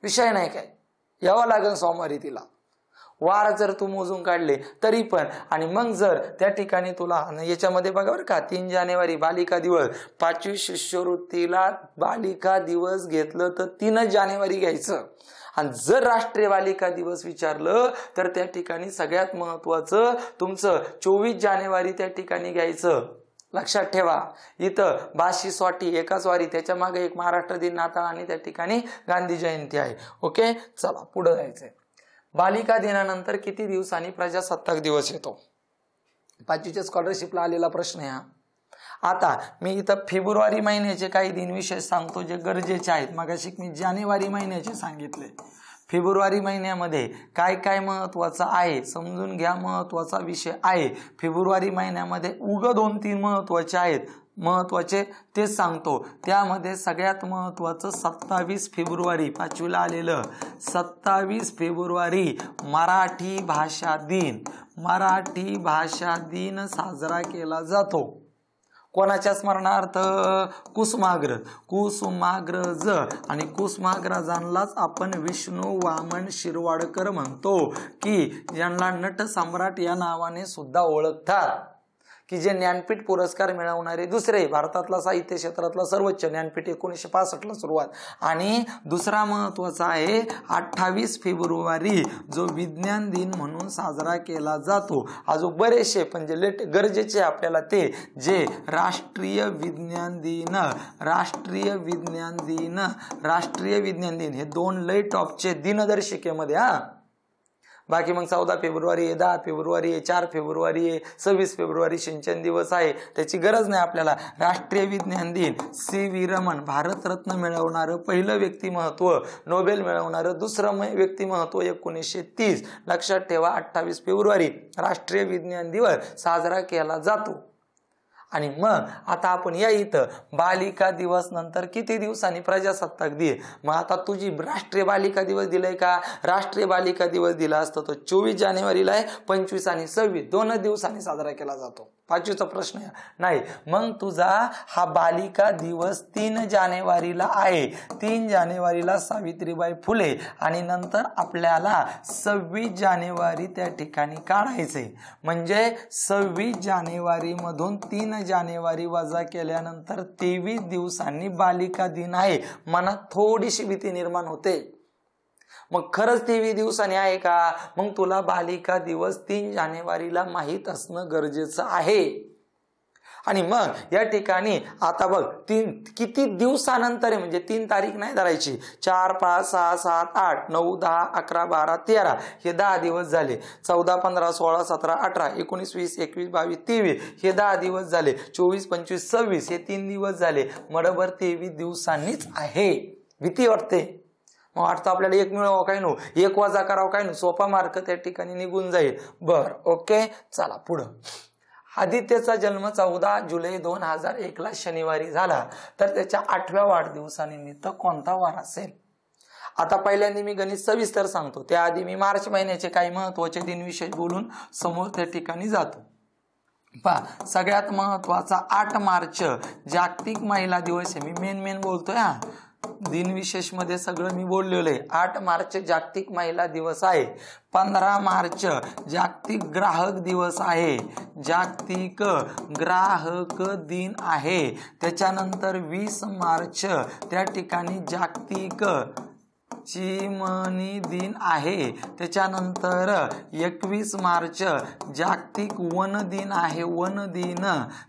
विषय नाही काय, यावं लागेल सोमवारी तिला. वार जर तू मोजून काढले तरी पण. आणि मग जर त्या ठिकाणी तुला याच्यामध्ये बघा बरं का, 3 जानेवारी बालिका दिवस, 5वी शिष्यवृत्तीला बालिका दिवस घेतलं तर 3 जानेवारी घ्यायचं. आणि जर राष्ट्रीय बालिका दिवस विचारलं तर त्या ठिकाणी सगळ्यात महत्वाचं तुमचं 24 जानेवारी त्या ठिकाणी घ्यायचं. लक्षात ठेवा, इथं भाषी स्वाटी एकाच वारी, त्याच्या मागे एक महाराष्ट्र दिन, नाताळ आणि त्या ठिकाणी गांधी जयंती आहे. ओके, चला पुढे जायचंय. बालिका दिनानंतर किती दिवसांनी प्रजासत्ताक दिवस येतो? 5वीच्या स्कॉलरशिपला आलेला प्रश्न आहे हा. आता मी इथं फेब्रुवारी महिन्याचे काही दिन विशेष सांगतो जे गरजेचे आहेत. मगाशी मी जानेवारी महिन्याचे सांगितले. फेब्रुवारी महिन्यामध्ये काय काय महत्वाचं आहे समजून घ्या. महत्वाचा विषय आहे. फेब्रुवारी महिन्यामध्ये 2-3 महत्वाचे आहेत. महत्वाचे ते सांगतो. त्यामध्ये सगळ्यात महत्वाचं 27 फेब्रुवारी 5वीला आलेलं 27 फेब्रुवारी मराठी भाषा दिन. मराठी भाषा दिन साजरा केला जातो. कोणाच्या स्मरणार्थ? कुसुमाग्रज. आणि कुसुमाग्रजांनाच आपण विष्णू वामन शिरवाडकर म्हणतो, की ज्यांना नट सम्राट या नावाने सुद्धा ओळखतात, की जे ज्ञानपीठ पुरस्कार मिळवणारे दुसरे भारतातला साहित्य क्षेत्रातला सर्वोच्च ज्ञानपीठ 1965ला सुरुवात. आणि दुसरा महत्वाचा आहे 28 फेब्रुवारी जो विज्ञान दिन म्हणून साजरा केला जातो. अजून बरेचसे पण जे गरजेचे आपल्याला ते जे राष्ट्रीय विज्ञान दिन, राष्ट्रीय विज्ञान दिन हे 2 लय टॉपचे दिनदर्शिकेमध्ये. बाकी मग 14 फेब्रुवारी आहे, 10 फेब्रुवारी आहे, 4 फेब्रुवारी आहे, 26 फेब्रुवारी सिंचन दिवस आहे, त्याची गरज नाही आपल्याला. राष्ट्रीय विज्ञान दिन C.V. रमण भारतरत्न मिळवणारं पहिलं व्यक्तिमत्व, नोबेल मिळवणारं दुसरं व्यक्तिमत्व 1930. लक्षात ठेवा, 28 फेब्रुवारी राष्ट्रीय विज्ञान दिवस साजरा केला जातो. आणि मग आता आपण या इथं बालिका दिवस नंतर किती दिवसांनी प्रजासत्ताक दिन. मग आता तुझी राष्ट्रीय बालिका दिवस दिलाय का? राष्ट्रीय बालिका दिवस दिला असतो तो 24 जानेवारीला आहे. 25 आणि 26 2 दिवसांनी साजरा केला जातो. 5वीचा प्रश्न नाही. मग तुझा हा बालिका दिवस 3 जानेवारीला आहे. 3 जानेवारीला सावित्रीबाई फुले आणि नंतर आपल्याला 26 जानेवारी त्या ठिकाणी काढायचे. म्हणजे 26 जानेवारी मधून 3 जानेवारी वजा केल्यानंतर 23 दिवसांनी बालिका दिन आहे. मनात थोडीशी भीती निर्माण होते. मग खरंच 23 दिवसांनी आहे का? मग तुला बालिका दिवस 3 जानेवारीला माहीत असणं गरजेचं आहे. आणि मग या ठिकाणी आता बघ किती दिवसानंतर आहे, म्हणजे 3 तारीख नाही धरायची. 4, 5, 6, 7, 8, 9, 10, 11, 12, 13 हे 10 दिवस झाले. 14, 15, 16, 17, 18, 19, 20, 21, 22, 23 हे 10 दिवस झाले. 24, 25, 26 हे 3 दिवस झाले. बरोबर 23 दिवसांनीच आहे. भीती वाटते. मग वाटतं आपल्याला 1 मिळवावं काय नो, 1 वजा करावं काय नो, सोपा मार्क त्या ठिकाणी निघून जाईल. बर, ओके, चला पुढं. आदित्यचा जन्म 14 जुलै 2001ला शनिवारी झाला. तर त्याच्या 8व्या वाढदिवसानिमित्त कोणता वार असेल? आता पहिल्यांदा मी गणित सविस्तर सांगतो. त्याआधी मी मार्च महिन्याचे काही महत्वाचे दिन विशेष बोलून समोर त्या ठिकाणी जातो. पहा, सगळ्यात महत्वाचा 8 मार्च जागतिक महिला दिवस आहे. मी मेन बोलतोय हा. दिनविशेष मध्ये सगळं मी बोललेलो आहे. 8 मार्च जागतिक महिला दिवस आहे. 15 मार्च जागतिक ग्राहक दिवस आहे, जागतिक ग्राहक दिन आहे. त्याच्यानंतर 20 मार्च त्या ठिकाणी जागतिक चिमणी दिन आहे. त्याच्यानंतर 21 मार्च जागतिक वन दिन आहे, वन दिन.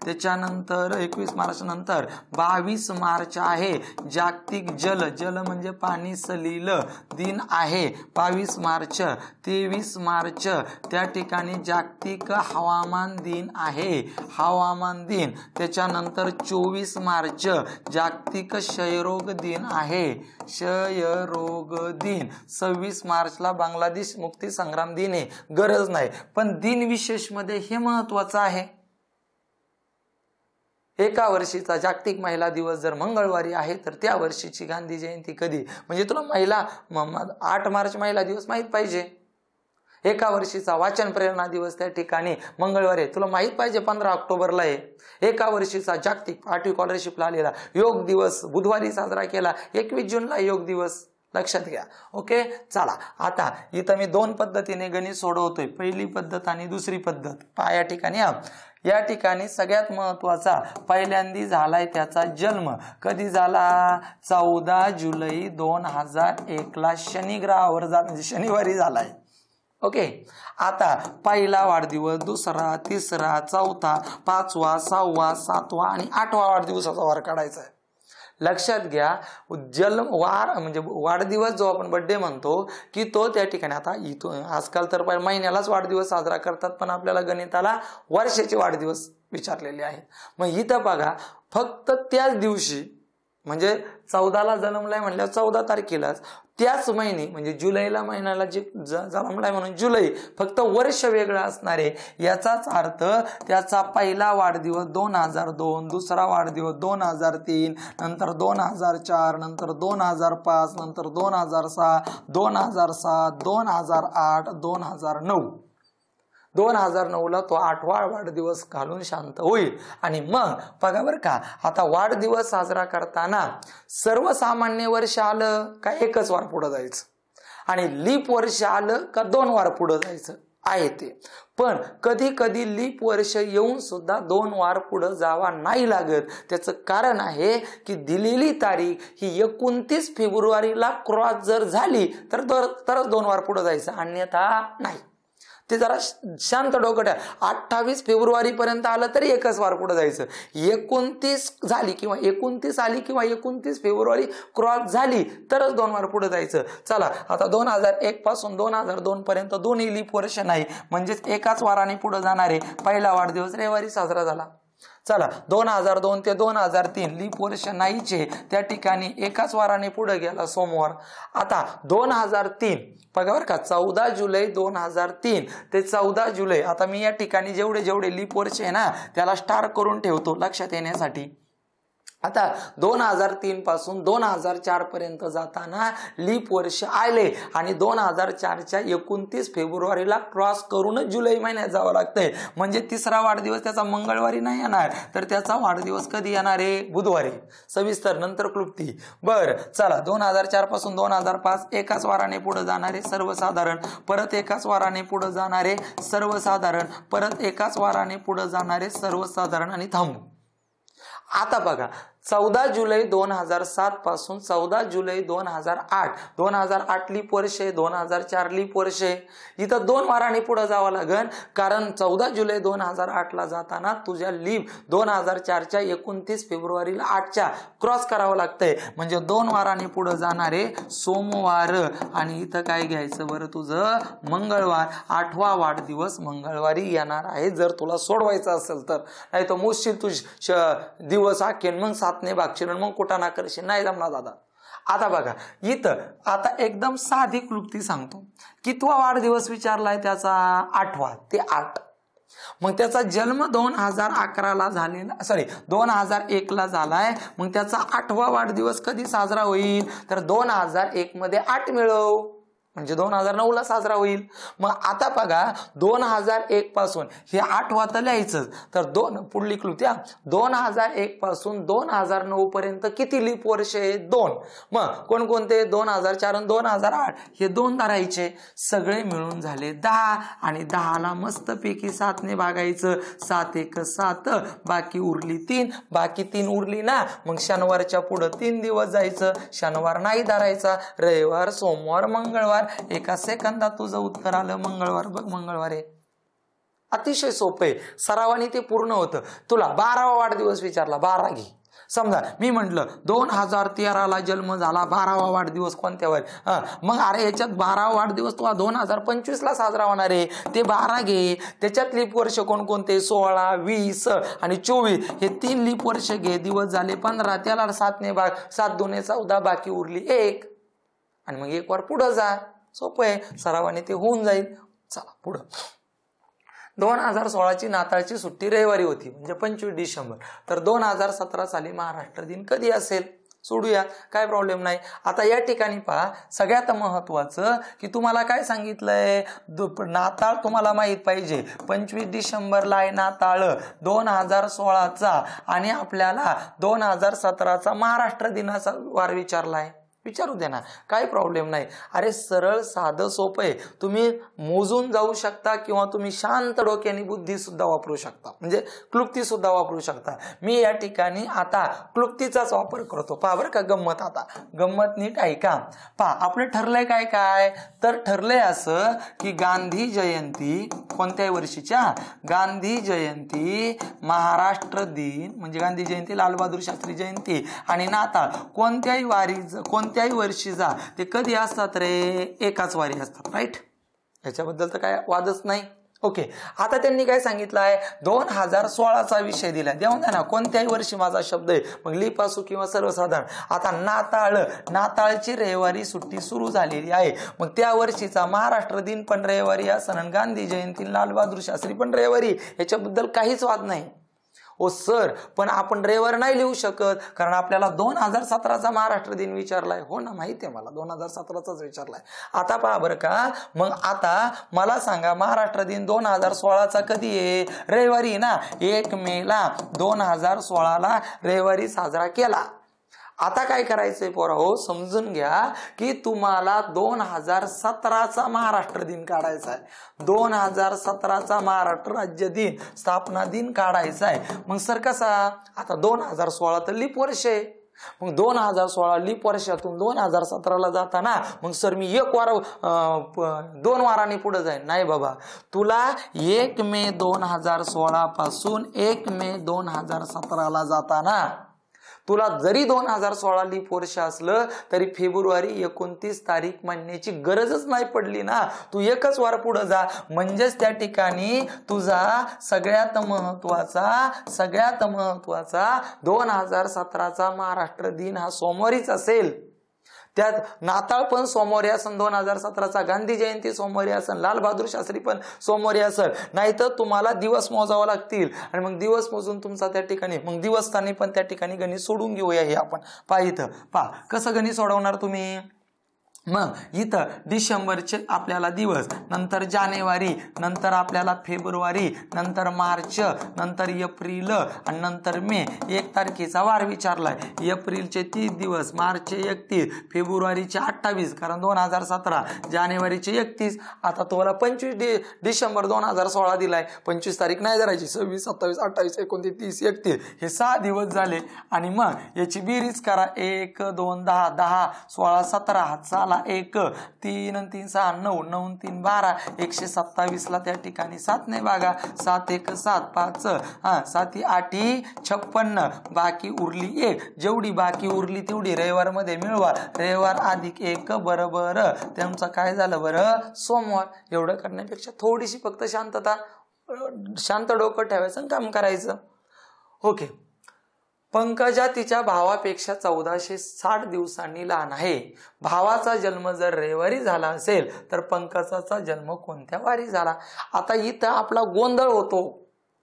त्याच्यानंतर 21 मार्च नंतर 22 मार्च आहे जागतिक जल म्हणजे पाणी सलील दिन आहे, 22 मार्च. 23 मार्च त्या ठिकाणी जागतिक हवामान दिन आहे, हवामान दिन. त्याच्यानंतर 24 मार्च जागतिक क्षयरोग दिन आहे, क्षयरोग दिन. 26 मार्चला बांगलादेश मुक्ती संग्राम दिन आहे, गरज नाही, पण दिन विशेष मध्ये हे महत्वाचं आहे. एका वर्षीचा जागतिक महिला दिवस जर मंगळवारी आहे तर त्या वर्षीची गांधी जयंती कधी, म्हणजे तुला 8 मार्च महिला दिवस माहित पाहिजे. एका वर्षीचा वाचन प्रेरणा दिवस त्या ठिकाणी मंगळवारी आहे, तुला माहित पाहिजे 15 ऑक्टोबरला आहे. एका वर्षीचा जागतिक 8वी स्कॉलरशिपला आलेला योग दिवस बुधवारी साजरा केला, 21 जूनला योग दिवस, लक्षात घ्या. ओके, चला आता इथं मी 2 पद्धतीने गणित सोडवतोय, पहिली पद्धत आणि दुसरी पद्धत. या ठिकाणी या ठिकाणी सगळ्यात महत्वाचा पहिल्यांदा झालाय त्याचा जन्म कधी झाला, 14 जुलै 2001 ला शनी ग्रहावर म्हणजे शनिवारी झालाय. ओके, आता पहिला वाढदिवस, दुसरा, तिसरा, चौथा, 5वा, 6वा, 7वा आणि 8वा वाढदिवसाचा वार काढायचा आहे. लक्षात घ्या, जन्म वार म्हणजे वाढदिवस जो आपण बर्थडे म्हणतो की तो त्या ठिकाणी आता इथून आजकाल तर महिन्यालाच वाढदिवस साजरा करतात, पण आपल्याला गणिताला वर्षाचे वाढदिवस विचारलेले आहेत. मग इथं बघा फक्त त्याच दिवशी म्हणजे 14ला जन्मलाय म्हणल्यावर 14 तारखेलाच त्याच महिने म्हणजे जुलैला महिन्याला जे जन्मलाय म्हणून जुलै, फक्त वर्ष वेगळं असणार आहे. याचाच अर्थ त्याचा पहिला वाढदिवस 2002, दुसरा वाढदिवस 2003, नंतर 2004, नंतर 2005, नंतर 2006, 2007, 2008, 2009. 2009ला तो 8वा वाढदिवस घालून शांत होईल. आणि मग बघा बरं का, आता वाढदिवस साजरा करताना सर्वसामान्य वर्ष आलं का एकच वार पुढे जायचं, आणि लीप वर्ष आलं का 2 वार पुढे जायचं आहे ते. पण कधी कधी लीप वर्ष येऊन सुद्धा 2 वार पुढे जावा नाही लागत. त्याचं कारण आहे की दिलेली तारीख ही 29 फेब्रुवारीला क्रॉस जर झाली तरच 2 वार पुढे जायचं, अन्यथा नाही. ते जरा शांत डोकं ठेवा. 28 फेब्रुवारी पर्यंत आलं तरी एकच वार पुढे जायचं. 29 झाली किंवा 29 आली किंवा 29 फेब्रुवारी क्रॉस झाली तरच 2 वार पुढे जायचं. चला आता 2001 पासून 2002 पर्यंत दोन्ही लीप वर्ष नाही, म्हणजेच एकाच वाराने पुढे जाणारे पहिला वाढदिवस रविवारी साजरा झाला. चला 2002 ते 2003 लीप वर्ष नाहीचे, त्या ठिकाणी एकाच वाराने पुढे गेला सोमवार. आता 2003 बघा बरं का, 14 जुलै 2003 ते 14 जुलै, आता मी या ठिकाणी जेवढे लीप वर्ष आहे ना त्याला स्टार करून ठेवतो लक्षात येण्यासाठी. आता 2003 पासून 2004 पर्यंत जाताना लीप वर्ष आले आणि 2004च्या 29 फेब्रुवारीला क्रॉस करूनच जुलै महिन्यात जावं लागतंय. म्हणजे तिसरा वाढदिवस त्याचा मंगळवारी नाही येणार, तर त्याचा वाढदिवस कधी येणार आहे, बुधवारी. सविस्तर नंतर क्लुप्ती. बर चला, 2004 पासून 2005 एकाच वाराने पुढे जाणारे सर्वसाधारण, परत एकाच वाराने पुढे जाणारे सर्वसाधारण, परत एकाच वाराने पुढे जाणारे सर्वसाधारण आणि थांबू. आता बघा 14 जुलै 2007 पासून 14 जुलै 2008, 2008 लीप वर्ष आहे, 2004 लीप वर्ष आहे. इथं 2 वारांनी पुढे जावं लागेल, कारण 14 जुलै 2008ला जाताना तुझ्या लीप 2004च्या 29 फेब्रुवारीला 8च्या क्रॉस करावं लागतंय. म्हणजे 2 वारांनी पुढे जाणारे सोमवार आणि इथं काय घ्यायचं बरं तुझं, मंगळवार. 8वा वाढदिवस मंगळवारी येणार आहे जर तुला सोडवायचं असेल तर, नाही तर मुश्किल तुझ दिवस आखेन मग 7ने भागशील मग कुठं ना करशील, नाही जमणार दादा. आता बघा इथं आता एकदम साधी क्लुप्ती सांगतो. कितवा वाढदिवस विचारलाय त्याचा, 8वा ते 8. मग त्याचा जन्म 2011ला झालेला, 2001ला झालाय. मग त्याचा 8वा वाढदिवस कधी साजरा होईल, तर 2001 मध्ये 8 मिळव. म्हणजे 2009ला साजरा होईल. मग आता बघा 2001 पासून हे 8 तर लिहायचं, तर पुढली कृत्या 2001 पासून 2009 पर्यंत किती लीप वर्ष आहे? 2. मग कोणकोणते? 2004 आणि 2008 हे 2 धरायचे. सगळे मिळून झाले 10 आणि 10ला मस्तपैकी 7ने भागायचं. 7 1 7, बाकी उरली 3. बाकी 3 उरली ना, मग शनिवारच्या पुढे 3 दिवस जायचं. शनिवार नाही धरायचा. रविवार, सोमवार, मंगळवार. एका सेकंदात तुझं उत्तर आलं. मंगळवार. बघ मंगळवार आहे. अतिशय सोपं आहे. सरावाने ते पूर्ण होतं. तुला 12वा वाढदिवस विचारला, 12 घे. समजा मी म्हटलं 2013ला जन्म झाला, 12वा वाढदिवस कोणत्यावर? मग अरे याच्यात 12वा वाढदिवस तुला 2025ला साजरा होणार आहे, ते 12 घे. त्याच्यात लीप वर्ष कोणकोणते? 16, 20 आणि 24 हे 3 लीप वर्ष घे. दिवस झाले 15, त्याला 7ने भाग. 7 2 14, बाकी उरली 1 आणि मग 1 वर पुढं जा. सोपं आहे. सरावाने ते होऊन जाईल. चला पुढं. 2016ची नाताळची सुट्टी रविवारी होती, म्हणजे 25 डिसेंबर. तर 2017 साली महाराष्ट्र दिन कधी असेल? सोडूया, काय प्रॉब्लेम नाही. आता या ठिकाणी पहा, सगळ्यात महत्वाचं की तुम्हाला काय सांगितलंय, नाताळ तुम्हाला माहित पाहिजे. 25 डिसेंबरला आहे नाताळ 2016चा आणि आपल्याला 2017चा महाराष्ट्र दिनाचा वार विचारलाय. विचारू दे ना, काय प्रॉब्लेम नाही. अरे सरळ साधं सोपं आहे. तुम्ही मोजून जाऊ शकता किंवा तुम्ही शांत डोक्याने बुद्धी सुद्धा वापरू शकता, म्हणजे क्लुप्ती सुद्धा वापरू शकता. मी या ठिकाणी आता क्लुप्तीचाच वापर करतो. पहा बरं का गंमत. आता गंमत नीट ऐका. पहा आपलं ठरलंय काय काय, तर ठरलंय असं की गांधी जयंती कोणत्याही वर्षीच्या, गांधी जयंती, महाराष्ट्र दिन म्हणजे गांधी जयंती, लालबहादूर शास्त्री जयंती आणि नाताळ कोणत्याही कोणत्याही वर्षीचा ते कधी असतात रे? एकाच वारी असतात. राईट, याच्याबद्दल तर काय वादच नाही. ओके. आता त्यांनी काय सांगितलं आहे, 2016चा विषय दिला. देऊन द्या ना, कोणत्याही वर्षी माझा शब्द आहे, मग लीप असो किंवा सर्वसाधारण. आता नाताळची रविवारी सुट्टी सुरू झालेली आहे. मग त्या वर्षीचा महाराष्ट्र दिन पण रविवारी असं, गांधी जयंती, लालबहादूर शास्त्री पण रविवारी. याच्याबद्दल काहीच वाद नाही. ओ सर, पण आपण रविवार नाही लिहू शकत, कारण आपल्याला 2017चा महाराष्ट्र दिन विचारलाय. हो ना, माहिती आहे मला, 2017चाच विचारलाय. आता पहा बरं का, मग आता मला सांगा महाराष्ट्र दिन 2016चा कधी आहे? रविवारी ना. 1 मेला 2016ला रविवारी साजरा केला. आता काय करायचंय पोरांनो, समजून घ्या की तुम्हाला 2017चा महाराष्ट्र दिन काढायचा आहे. 2017चा महाराष्ट्र राज्य दिन, स्थापना दिन काढायचा आहे. मग सर कसा? आता 2016 तर लीप वर्ष आहे. मग 2016 लीप वर्षातून 2017ला जाताना मग सर मी 2 वारांनी पुढे जाईन. नाही बाबा, तुला 1 मे 2016 पासून 1 मे 2017ला जाताना तुला जरी 2016 लीप वर्ष असलं तरी फेब्रुवारी 29 तारीख मानण्याची गरजच नाही पडली ना. तू एकच वार पुढे जा. म्हणजेच त्या ठिकाणी तुझा सगळ्यात महत्वाचा 2017चा महाराष्ट्र दिन हा सोमवारीच असेल. त्यात नाताळ पण सोमवारी असन, 2017चा गांधी जयंती सोमवारी असन, लालबहादूर शास्त्री पण सोमवारी असेल. नाहीतर तुम्हाला दिवस मोजावे लागतील आणि मग दिवस मोजून तुमचा त्या ठिकाणी, मग दिवसस्थानी पण त्या ठिकाणी गणित सोडून घेऊया. हे आपण पहा कसं गणित सोडवणार तुम्ही. मग इथं डिसेंबरचे आपल्याला दिवस, नंतर जानेवारी, नंतर आपल्याला फेब्रुवारी, नंतर मार्च, नंतर एप्रिल आणि नंतर मे. 1 तारखेचा वार विचारलाय. एप्रिलचे 30 दिवस, मार्चचे 31, फेब्रुवारीचे 28 कारण 2017, जानेवारीचे 31. आता तुम्हाला 25 डिसेंबर 2016 दिलाय. 25 तारीख नाही धरायची. 26, 27, 28, 29, 30, 31 हे 6 दिवस झाले. आणि मग याची बेरीज करा. 1 2 10 10 16 17 हात 1 3 आणि 3 6 9 9 3 12 127ला त्या ठिकाणी 7ने भागा. 7 1 7 5 7 8 56. बाकी उरली 1. जेवढी बाकी उरली तेवढी रविवार मध्ये मिळवा. रविवार अधिक 1 बरोबर त्यांचं काय झालं बरं? सोमवार. एवढं करण्यापेक्षा थोडीशी फक्त शांत डोकं ठेवायचं, काम करायचं. ओके. पंकजा तिच्या भावापेक्षा 1460 दिवसांनी लहान आहे. भावाचा जन्म जर रविवारी झाला असेल तर पंकजाचा जन्म कोणत्या वारी झाला? आता इथं आपला गोंधळ होतो.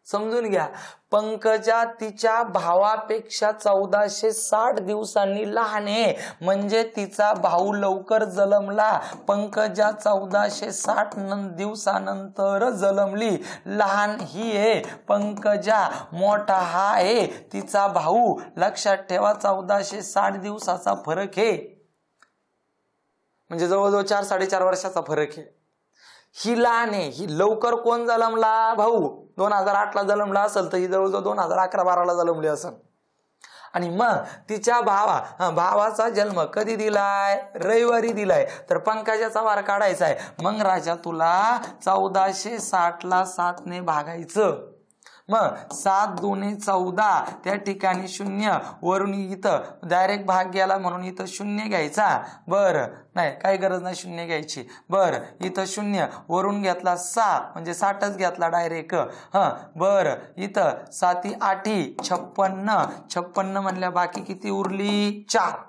समजून घ्या, पंकजा तिच्या भावापेक्षा 1460 दिवसांनी लहान आहे, म्हणजे तिचा भाऊ लवकर जन्मला. पंकजा 1460 दिवसानंतर जन्मली. लहान ही आहे पंकजा, मोठा हा आहे तिचा भाऊ. लक्षात ठेवा 1460 दिवसाचा फरक आहे, म्हणजे जवळजवळ 4-4.5 वर्षाचा फरक आहे. ही लहान आहे, ही लवकर कोण जन्मला? भाऊ. 2008ला जन्मला असेल तर ही जवळजवळ 2011-12ला जन्मली असेल. आणि मग तिच्या भावाचा जन्म कधी दिलाय? रविवारी दिलाय. तर पंकजाचा वार काढायचा आहे. मग राजा तुला 1460ला 7 ने भागायचं. मग 7 दुणे 14, त्या ठिकाणी 0 वरून इथं डायरेक्ट भाग गेला म्हणून इथं 0 घ्यायचा. बरं, नाही काही गरज नाही 0 घ्यायची. बरं, इथं 0 वरून घेतला 7 म्हणजे 60च घेतला डायरेक्ट. बरं, इथं 7 8 56 म्हणल्या बाकी किती उरली? 4.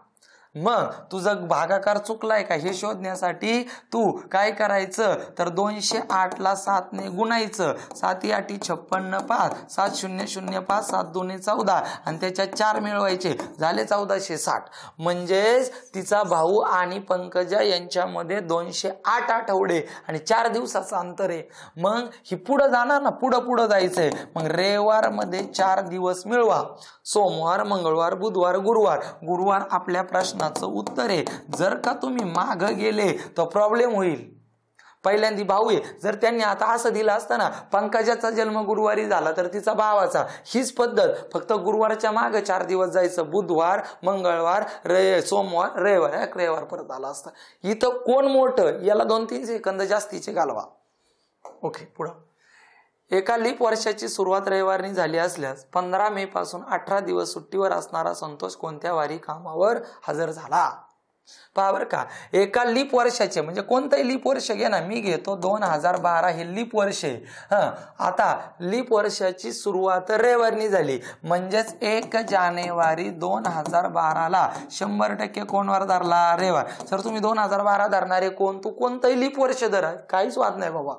मग तुझं भागाकार चुकलाय का हे शोधण्यासाठी तू काय करायचं तर 208ला 7 ने गुणायचं. 7 8 56 5, 7 0 0 5, 7 2 14 आणि त्याच्यात 4 मिळवायचे, झाले 1460. म्हणजेच तिचा भाऊ आणि पंकजा यांच्यामध्ये 208 आठवडे आणि 4 दिवसाचं अंतर आहे. मग ही पुढं जाणार ना, पुढं जायचंय. मग रविवार मध्ये 4 दिवस मिळवा. सोमवार, मंगळवार, बुधवार, गुरुवार आपल्या प्रश्नाचं उत्तर आहे. जर का तुम्ही माग गेले तर प्रॉब्लेम होईल. पहिल्यांदा भाऊ आहे, जर त्यांनी आता असं दिलं असतं ना पंकजाचा जन्म गुरुवारी झाला तर तिचा भावाचा, हीच पद्धत, फक्त गुरुवारच्या मागे 4 दिवस जायचं. बुधवार, मंगळवार, सोमवार, रविवार परत आला असता. इथं कोण मोठं याला 2-3 सेकंद जास्तीचे घालवा. ओके, पुढं. एका लीप वर्षाची सुरुवात रविवारी झाली असल्यास 15 मे पासून 18 दिवस सुट्टीवर असणारा संतोष कोणत्या वारी कामावर हजर झाला? पहा बरं का, एका लीप वर्षाचे म्हणजे कोणतंही लीप वर्ष घे ना, मी घेतो 2012 हे लीप वर्ष आहे. आता लीप वर्षाची सुरुवात रविवारी झाली, म्हणजेच 1 जानेवारी 2012ला 100% कोणवार धरला? रविवार. सर तुम्ही 2012 धरणारे कोण? तू कोणतंही लीप वर्ष धरा, काहीच वाद नाही बाबा.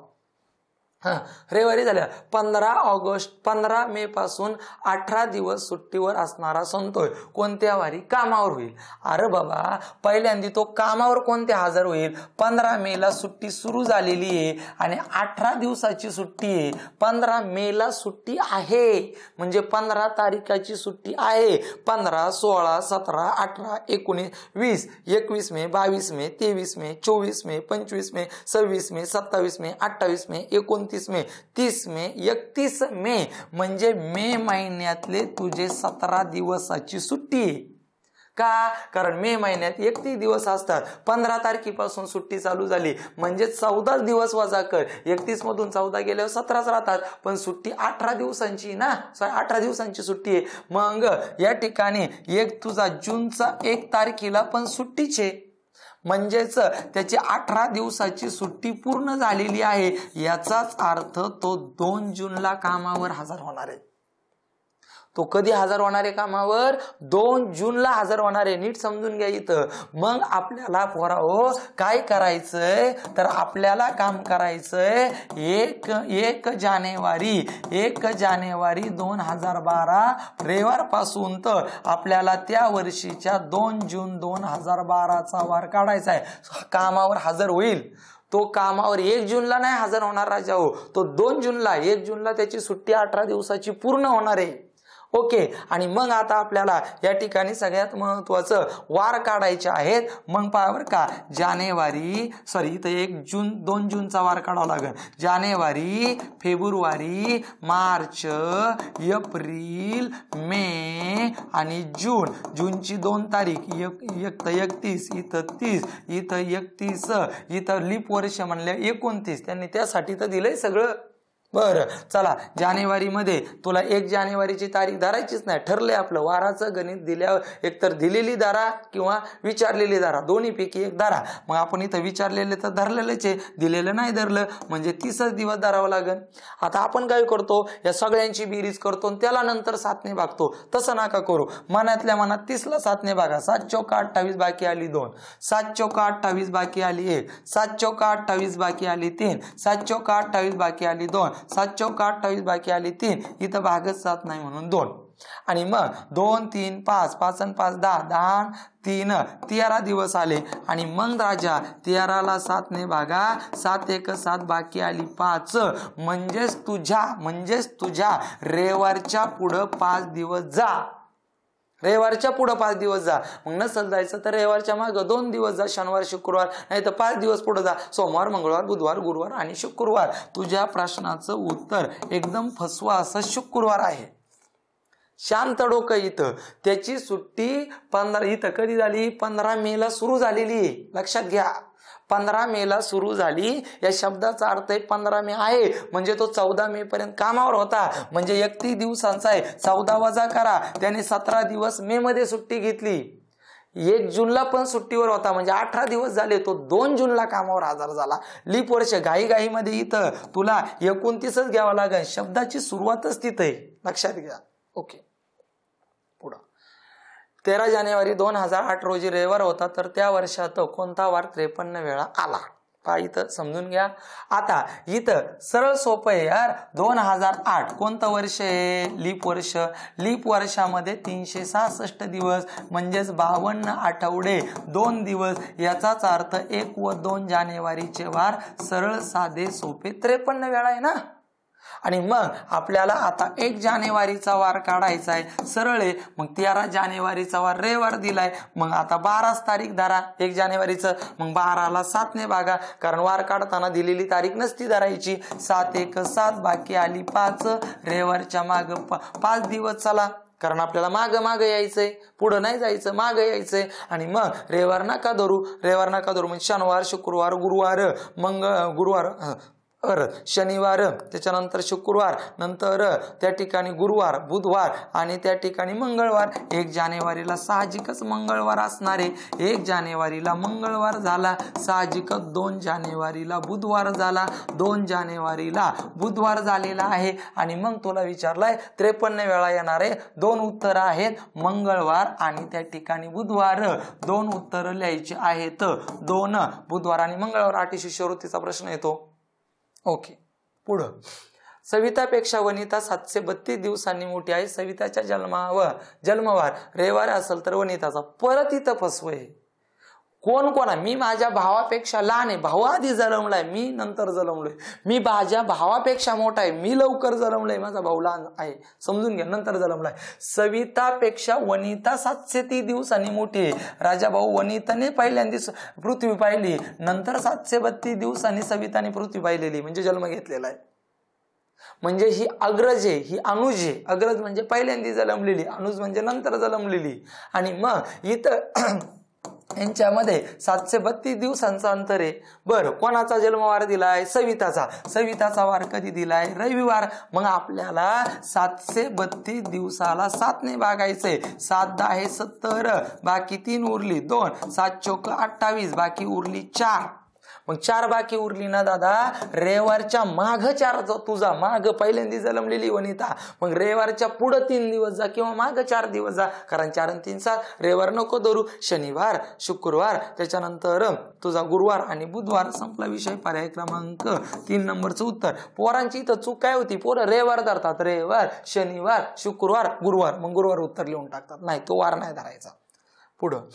रविवारी झाल्या. 15 मे पासून 18 दिवस सुट्टीवर असणारा संतोष कोणत्या वारी कामावर होईल? अरे बाबा, पहिल्यांदा तो कामावर कोणत्या हजर होईल? 15 मे ला सुट्टी सुरू झालेली आहे आणि 18 दिवसाची सुट्टी आहे. 15 मे ला सुट्टी आहे म्हणजे 15 तारखेची सुट्टी आहे. 15, 16, 17, 18, 19, 20, 21 मे, 22 मे, 23 मे, 24 मे, 25 मे, 26 मे, 27 मे, 28 मे, 29 मे, 30 मे, 31 मे म्हणजे मे महिन्यातले तुझे 17 दिवसाची सुट्टी. का? कारण मे महिन्यात 31 दिवस असतात. 15 तारखेपासून सुट्टी चालू झाली म्हणजे 14 दिवस वजा कर. 31 मधून 14 गेल्यावर 17च राहतात, पण सुट्टी 18 दिवसांची ना, 18 दिवसांची सुट्टी आहे. मग या ठिकाणी तुझा जूनचा 1 तारखेला पण सुट्टीचे, म्हणजेच त्याची 18 दिवसाची सुट्टी पूर्ण झालेली आहे. याचाच अर्थ तो 2 जूनला कामावर हजर होणार आहे. तो कधी हजर होणार आहे कामावर? 2 जूनला हजर होणार आहे. नीट समजून घ्या इथं. मग आपल्याला पोराओ काय करायचंय तर आपल्याला काम करायचंय 1 जानेवारी 2012 रविवार पासून तर आपल्याला त्या वर्षीच्या 2 जून 2012चा वार काढायचा आहे. कामावर हजर होईल. तो कामावर 1 जूनला नाही हजर होणार राजा हो, तो 2 जूनला. 1 जूनला त्याची सुट्टी 18 दिवसाची पूर्ण होणार आहे. ओके, आणि मग आता आपल्याला या ठिकाणी सगळ्यात महत्वाचं वार काढायचे आहेत. मग पहा बरं का, इथं 2 जूनचा वार काढावा लागेल. जानेवारी, फेब्रुवारी, मार्च, एप्रिल, मे आणि जूनची 2 तारीख. 31, इथं 30, इथं 31, इथं लीप वर्ष म्हणल्या 29. त्यांनी त्यासाठी तर दिलंय सगळं. बरं, चला जानेवारी मध्ये तुला 1 जानेवारीची तारीख धरायचीच नाही, ठरलंय आपलं. वाराचं गणित दिल्यावर एकतर दिलेली धारा किंवा विचारलेली धारा, दोन्हीपैकी एक धारा. मग आपण इथं विचारलेले तर धरलेलंच आहे, दिलेलं नाही धरलं म्हणजे 30च दिवस धरावं लागेल. आता आपण काय करतो, या सगळ्यांची बेरीज करतो आणि त्याला नंतर 7 ने भागतो. तसं नका करू. मनातल्या मनात 30ला 7 ने भागा. 7 चौका 28 बाकी आली 2, 7 चौका 28 बाकी आली 1, 7 चौका 28 बाकी आली 3, 7 चौका 28 बाकी आली 2, 7 चौका 28 बाकी आली 3, इथं भागच जात नाही म्हणून 2. आणि मग 2 3 5 5 आणि 5 10 10 3 13 दिवस आले. आणि मग राजा 13ला 7 ने भागा, 7 1 7 बाकी आली 5. म्हणजेच तुझ्या रविवारच्या पुढं 5 दिवस जा. रविवारच्या पुढं 5 दिवस जा. मग नसल जायचं तर रविवारच्या मागं 2 दिवस जा, शनिवार शुक्रवार, नाही तर 5 दिवस पुढे जा, सोमवार मंगळवार बुधवार गुरुवार आणि शुक्रवार. तुझ्या प्रश्नाचं उत्तर एकदम फसवा असं शुक्रवार आहे. शांत डोकं. इथं त्याची सुट्टी 15 इथं कधी झाली? 15 मेला सुरू झालेली आहे. लक्षात घ्या, 15 मेला सुरू झाली. या शब्दाचा अर्थ आहे 15 मे आहे म्हणजे तो 14 मे पर्यंत कामावर होता, म्हणजे 31 दिवसांचा आहे. 14 वजा करा, त्याने 17 दिवस मे मध्ये सुट्टी घेतली. 1 जूनला पण सुट्टीवर होता, म्हणजे 18 दिवस झाले. तो 2 जूनला कामावर हजर झाला. लीप वर्ष घाईमध्ये इथं तुला 29च घ्यावं लागेल. शब्दाची सुरुवातच तिथं आहे. लक्षात घ्या. ओके, पुढं 13 जानेवारी 2008 रोजी रविवार होता, तर त्या वर्षात कोणता वार 53 वेळा आला? पहा इथं समजून घ्या. आता इथं सरळ सोपं आहे यार. 2008 कोणतं वर्ष आहे? लीप वर्ष. लीप वर्षामध्ये 366 दिवस म्हणजेच 52 आठवडे 2 दिवस. याचाच अर्थ 1 व 2 जानेवारीचे वार सरळ साधे सोपे 53 वेळा आहे ना. आणि मग आपल्याला आता 1 जानेवारीचा वार काढायचा आहे. सरळ आहे. मग 13 जानेवारीचा वार रविवार दिलाय. मग आता 12 तारीख धरा 1 जानेवारीचं. मग 12ला 7 ने भागा, कारण वार काढताना दिलेली तारीख नसती धरायची. 7 1 7 बाकी आली 5. रविवारच्या माग 5 दिवस चला, कारण आपल्याला माग यायचंय, पुढं नाही जायचं, माग यायचंय. आणि मग रविवार नका धरू म्हणजे शनिवार शुक्रवार गुरुवार गुरुवार शनिवार, त्याच्यानंतर शुक्रवार, नंतर त्या ठिकाणी गुरुवार बुधवार आणि त्या ठिकाणी मंगळवार. 1 जानेवारीला साहजिकच मंगळवार असणार आहे. 1 जानेवारीला मंगळवार झाला, साहजिकच 2 जानेवारीला बुधवार झाला, 2 जानेवारीला बुधवार झालेला आहे. आणि मग तुला विचारलाय 53 वेळा येणार आहे. 2 उत्तर आहेत, मंगळवार आणि त्या ठिकाणी बुधवार. 2 उत्तर लिहायची आहेत, 2 बुधवार आणि मंगळवार. अटी शिष्यवृत्तीचा प्रश्न येतो. ओके, पुढं सवितापेक्षा वनिता 732 दिवसांनी मोठी आहे. सविताच्या जन्मवार रविवार असेल तर वनिताचा. परत इथं फसवय. कोण मी माझ्या भावापेक्षा लहान आहे, भाऊ आधी जन्मलाय, मी नंतर जन्मलोय. मी माझ्या भावापेक्षा मोठा आहे, मी लवकर जन्मलोय, माझा भाऊ लहान आहे, समजून घ्या, नंतर जन्मलाय. सवितापेक्षा वनिता 730 दिवसांनी मोठी आहे. राजा भाऊ वनिताने पहिल्यांदा पृथ्वी पाहिली, नंतर 732 दिवसांनी सविताने पृथ्वी पाहिलेली, म्हणजे जन्म घेतलेला आहे. म्हणजे ही अग्रज आहे, ही अनुज आहे. अग्रज म्हणजे पहिल्यांदा जन्मलेली, अनुज म्हणजे नंतर जन्मलेली. आणि मग इथं यांच्यामध्ये 732 दिवसांचा अंतर आहे. बरं, कोणाचा जन्मवार दिलाय? सविताचा वार कधी दिलाय? रविवार. मग आपल्याला 732 दिवसाला 7 ने भागायचंय. 7 10 70 बाकी 3 उरली 2, 7 चौक 28 बाकी उरली 4. मग 4 बाकी उरली ना दादा. रविवारच्या माग 4 तुझा माग पहिल्यांदा जन्मलेली वनिता. मग रविवारच्या पुढं 3 दिवस जा किंवा माग 4 दिवस जा, कारण 4 आणि 3 7. रविवार नको धरू. शनिवार शुक्रवार त्याच्यानंतर तुझा गुरुवार आणि बुधवार. संपला विषय. पर्याय क्रमांक 3 नंबरचं उत्तर. पोरांची इथं चूक काय होती? पोरं रविवार धरतात, रविवार शनिवार शुक्रवार गुरुवार, मग गुरुवार उत्तर लिहून टाकतात. नाही, तो वार नाही धरायचा. पुढं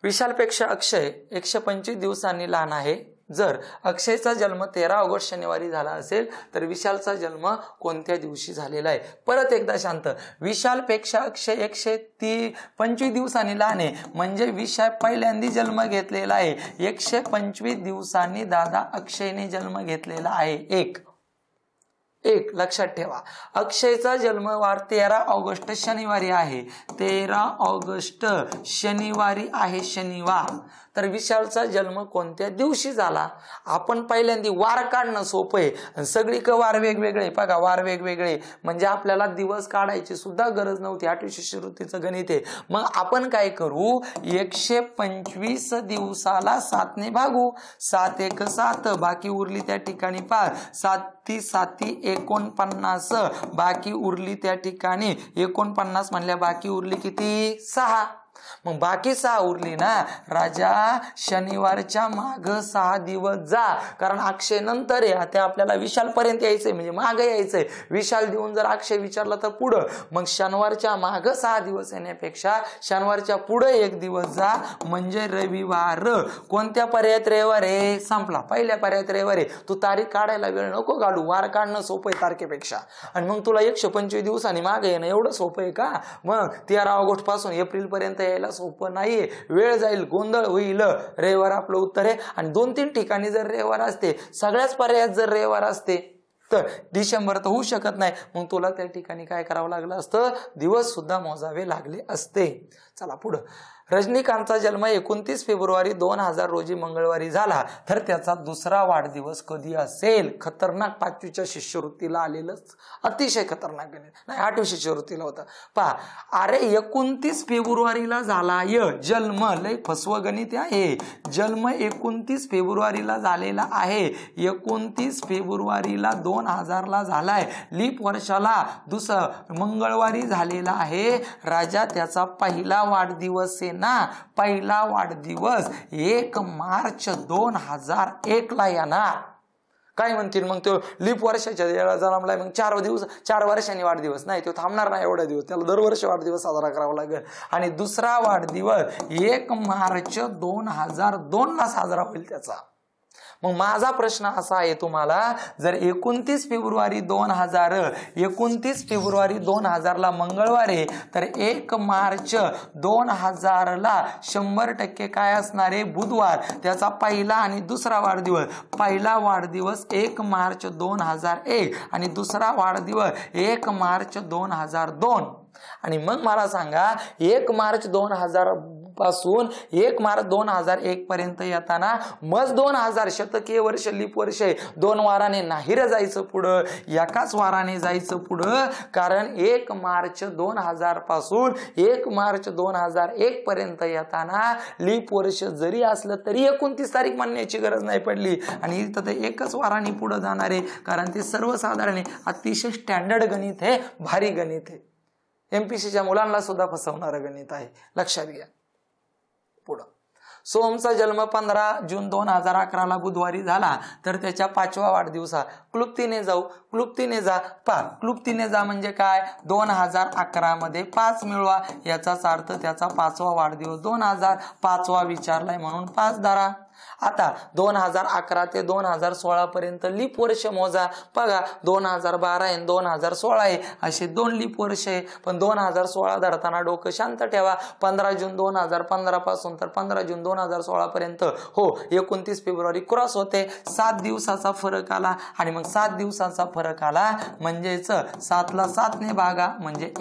विशालपेक्षा अक्षय 125 दिवसांनी लहान आहे. जर अक्षयचा जन्म 13 ऑगस्ट शनिवारी झाला असेल तर विशालचा जन्म कोणत्या दिवशी झालेला आहे? परत एकदा शांत. विशालपेक्षा अक्षय 125 दिवसांनी लहान आहे, म्हणजे विशाल पहिल्यांदा जन्म घेतलेला आहे. 125 दिवसांनी दादा अक्षयने जन्म घेतलेला आहे. एक लक्षात ठेवा. अक्षयचा जन्मवार 13 ऑगस्ट शनिवारी आहे. 13 ऑगस्ट शनिवारी आहे, शनिवार. तर विशालचा जन्म कोणत्या दिवशी झाला? आपण पहिल्यांदा वार काढणं सोपं आहे. सगळी वार वेगवेगळे. बघा, वार वेगवेगळे म्हणजे आपल्याला दिवस काढायची सुद्धा गरज नव्हती. 8वी शिष्यवृत्तीचं गणित आहे. मग आपण काय करू? 125 दिवसाला 7 ने भागू. 7 1 7 बाकी उरली त्या ठिकाणी 5. 7 7 49 बाकी उरली त्या ठिकाणी 49 म्हणल्या बाकी उरली किती? 6. मग बाकी 6 उरली ना, राजा शनिवारच्या माग 6 दिवस जा, कारण अक्षय नंतर आहे, ते आपल्याला विशाल पर्यंत यायचंय, म्हणजे माग यायचंय. विशाल देऊन जर अक्षय विचारला तर पुढं, मग शनिवारच्या माग 6 दिवस येण्यापेक्षा शनिवारच्या पुढे 1 दिवस जा, म्हणजे रविवार. कोणत्या पर्यायात रविवार आहे? संपला. पहिल्या पर्यायात रविवार आहे. तू तारीख काढायला वेळ नको घालू, वार काढणं सोपं आहे तारखेपेक्षा. आणि मग तुला 125 दिवसांनी मागे येणं एवढं सोपं आहे का? मग 13 ऑगस्ट पासून एप्रिल पर्यंत यायला सोपं नाहीये, वेळ जाईल, गोंधळ होईल. रविवार आपलं उत्तर आहे. आणि 2-3 ठिकाणी जर रविवार असते, सगळ्याच पर्यायात जर रविवार असते तर डिसेंबर तर होऊ शकत नाही, मग तुला त्या ठिकाणी काय करावं लागलं असतं? दिवस सुद्धा मोजावे लागले असते. चला पुढं. रजनीकांतचा जन्म 29 फेब्रुवारी 2000 रोजी मंगळवारी झाला, तर त्याचा दुसरा वाढदिवस कधी असेल? खतरनाक 5वीच्या शिष्यवृत्तीला आलेलं अतिशय खतरनाक गणित, नाही 8वी शिष्यवृत्तीला होता. पहा, अरे 29 फेब्रुवारीला झाला जन्म, लय फसव गणित आहे. जन्म 29 फेब्रुवारीला झालेला आहे, 29 फेब्रुवारीला 2000ला झालाय, लीप वर्षाला मंगळवारी झालेला आहे. राजा त्याचा पहिला वाढदिवस आहे ना, पहिला वाढदिवस 1 मार्च 2001 ला येणार. काय म्हणतील मग? तो लीप वर्षाच्या वेळा जन्मलाय, मग 4 वर्षांनी वाढदिवस नाही, तो थांबणार नाही एवढा दिवस, त्याला दरवर्षी वाढदिवस साजरा करावा लागेल. आणि दुसरा वाढदिवस 1 मार्च 2002 ला साजरा होईल त्याचा. मग माझा प्रश्न असा आहे तुम्हाला, जर 29 फेब्रुवारी 2000 ला मंगळवार आहे, तर 1 मार्च 2000 ला 100% काय असणार आहे? बुधवार. त्याचा पहिला आणि दुसरा वाढदिवस, पहिला वाढदिवस 1 मार्च 2001 आणि दुसरा वाढदिवस 1 मार्च 2002. आणि मग मला सांगा, 1 मार्च 2000 पासून 1 मार्च 2001 पर्यंत येताना मग 2000 शतकीय वर्ष, लीप वर्ष आहे. 2 वाराने नाही रे जायचं पुढं, एकाच वाराने जायचं पुढं. कारण 1 मार्च 2000 पासून 1 मार्च 2001 पर्यंत येताना लीप वर्ष जरी असलं तरी 29 तारीख म्हणण्याची गरज नाही पडली. आणि इथं ते एकच वाराने पुढे जाणार आहे, कारण ते सर्वसाधारण आहे, अतिशय स्टँडर्ड गणित आहे, भारी गणित आहे, MPSCच्या मुलांना सुद्धा फसवणारं गणित आहे, लक्षात घ्या. पुढं. सोमचा जन्म 15 जून 2011 ला बुधवारी झाला, तर त्याच्या 5व्या वाढदिवसा क्लुप्तीने जा. क्लुप्तीने जा म्हणजे काय? 2011 मध्ये 5 मिळवा, याचाच अर्थ त्याचा 5वा वाढदिवस 2000, 5वा विचारलाय म्हणून 5 धरा. आता 2011 ते 2016 पर्यंत लीप वर्ष मोजा. बघा 2012 आहे 2016 आहे, असे 2 लीप वर्ष आहे. पण 2016 धरताना डोकं शांत ठेवा. 15 जून 2015 पासून तर 15 जून 2016 पर्यंत हो 29 फेब्रुवारी क्रॉस होते. 7 दिवसाचा फरक आला. आणि मग 7 दिवसाचा फरक आला म्हणजेच 7 ला 7 ने भागा, म्हणजे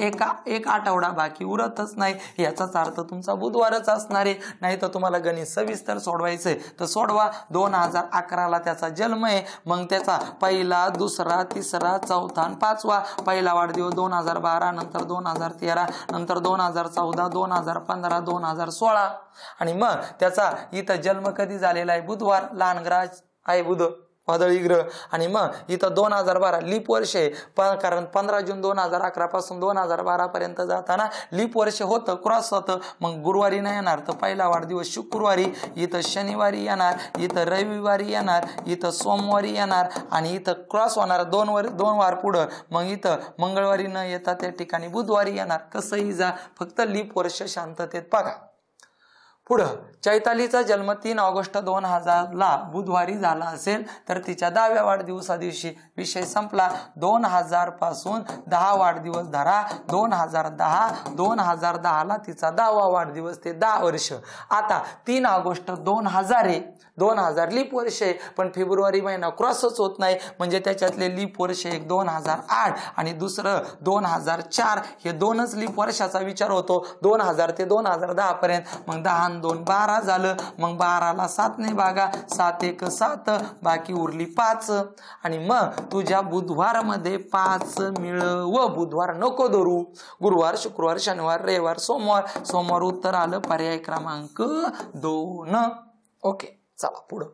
एक आठवडा बाकी उरतच नाही. याचाच अर्थ तुमचा बुधवारच असणार आहे. नाही तर तुम्हाला गणित सविस्तर सोडवायचंय तर सोडवा. 2011 ला त्याचा जन्म आहे. मग त्याचा पहिला, दुसरा, तिसरा, चौथा आणि 5वा. पहिला वाढदिवस 2012, नंतर 2013, नंतर 2014, 2015, 2016. आणि मग त्याचा इथं जन्म कधी झालेला आहे? बुधवार. लहान ग्रह आहे बुध, वादळी ग्रह. आणि मग इथं 2012 लीप वर्ष आहे. कारण 15 जून 2011 पासून 2012 पर्यंत जाताना लीप वर्ष होतं, क्रॉस होतं. मग गुरुवारी नाही येणार, तर पहिला वाढदिवस शुक्रवारी, इथं शनिवारी येणार, इथं रविवारी येणार, इथं सोमवारी येणार आणि इथं क्रॉस होणार 2 वार पुढं. मग इथं मंगळवारी न येता त्या ठिकाणी बुधवारी येणार. कसंही जा, फक्त लीप वर्ष शांततेत बघा. पुढं. चैतालीचा जन्म 3 ऑगस्ट 2000 ला बुधवारी झाला असेल, तर तिच्या 10व्या वाढदिवसा दिवशी विषय संपला. 2000 पासून 10 वाढदिवस धरा. 2010 ला तिचा 10वा वाढदिवस, ते 10 वर्ष. आता 3 ऑगस्ट 2000 लीप वर्ष आहे, पण फेब्रुवारी महिना क्रॉसच होत नाही, म्हणजे त्याच्यातले लीप वर्ष एक 2008 आणि दुसरं 2004. हे 2च लीप वर्षाचा विचार होतो 2000 ते 2010 पर्यंत. मग 10 आणि 2 12 झालं. मग 12 ला 7 ने भागा, 7 1 7, बाकी उरली 5. आणि मग तुझ्या बुधवार मध्ये 5 मिळव. बुधवार नको धरू, गुरुवार, शुक्रवार, शनिवार, रविवार, सोमवार उत्तर आलं पर्याय क्रमांक 2. ओके, चला पुढं.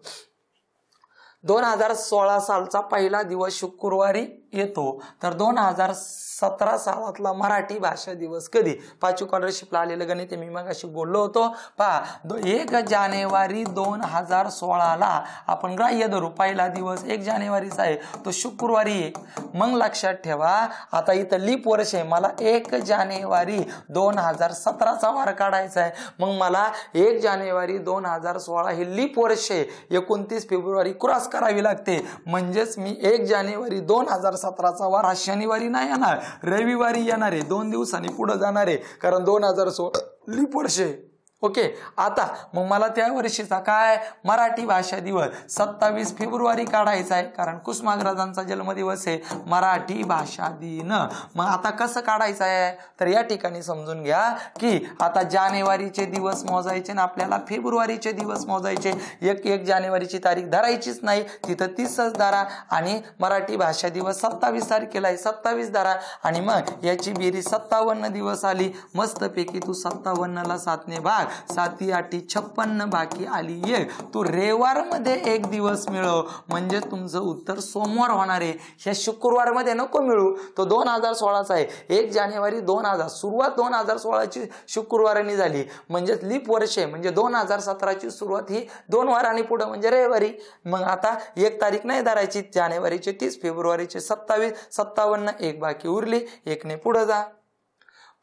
2016 सालचा पहिला दिवस शुक्रवारी येतो तर 2017 सालातला मराठी भाषा दिवस कधी? 5वी स्कॉलरशिपला आलेलं गणित मी मगाशी बोललो होतो पहा. 1 जानेवारी 2016ला आपण ग्राह्य धरू पहिला दिवस 1 जानेवारीचा आहे, तो शुक्रवारी आहे. मग लक्षात ठेवा आता इथं लीप वर्ष आहे, मला 1 जानेवारी 2017चा वार काढायचा आहे. मग मला 1 जानेवारी 2016 हे लीप वर्ष आहे, 29 फेब्रुवारी क्रॉस करावी लागते. म्हणजेच मी 1 जानेवारी 2017चा वार हा शनिवारी नाही येणार, रविवारी येणार आहे. 2 दिवसांनी पुढे जाणार आहे, कारण 2016 लीप वर्ष आहे. ओके. आता मग मला त्या वर्षीचा काय मराठी भाषा दिवस 27 फेब्रुवारी काढायचा आहे, कारण कुसुमाग्रजांचा जन्मदिवस आहे, मराठी भाषा दिन. मग आता कसं काढायचं आहे तर या ठिकाणी समजून घ्या की आता जानेवारीचे दिवस मोजायचे ना आपल्याला फेब्रुवारीचे दिवस मोजायचे. 1 जानेवारीची तारीख धरायचीच नाही, तिथं 30च धरा आणि मराठी भाषा दिवस 27 तारखेला आहे, 27 धरा आणि मग याची बेरीज 57 दिवस आली. मस्तपैकी तू 57ला 7ने भाग, 7 8 56 बाकी आली 1. तू रविवार मध्ये 1 दिवस मिळव म्हणजे तुमचं उत्तर सोमवार होणार आहे. ह्या शुक्रवार मध्ये नको मिळू, तो 2016चा आहे. 1 जानेवारी 2000 सुरुवात 2016ची शुक्रवाराने झाली म्हणजे लीप वर्ष आहे, म्हणजे 2017ची सुरुवात ही 2 वारांनी पुढे म्हणजे रविवारी. मग आता 1 तारीख नाही धरायची, जानेवारीचे 30, फेब्रुवारीचे 27, 57 1 बाकी उरली, 1ने पुढे जा.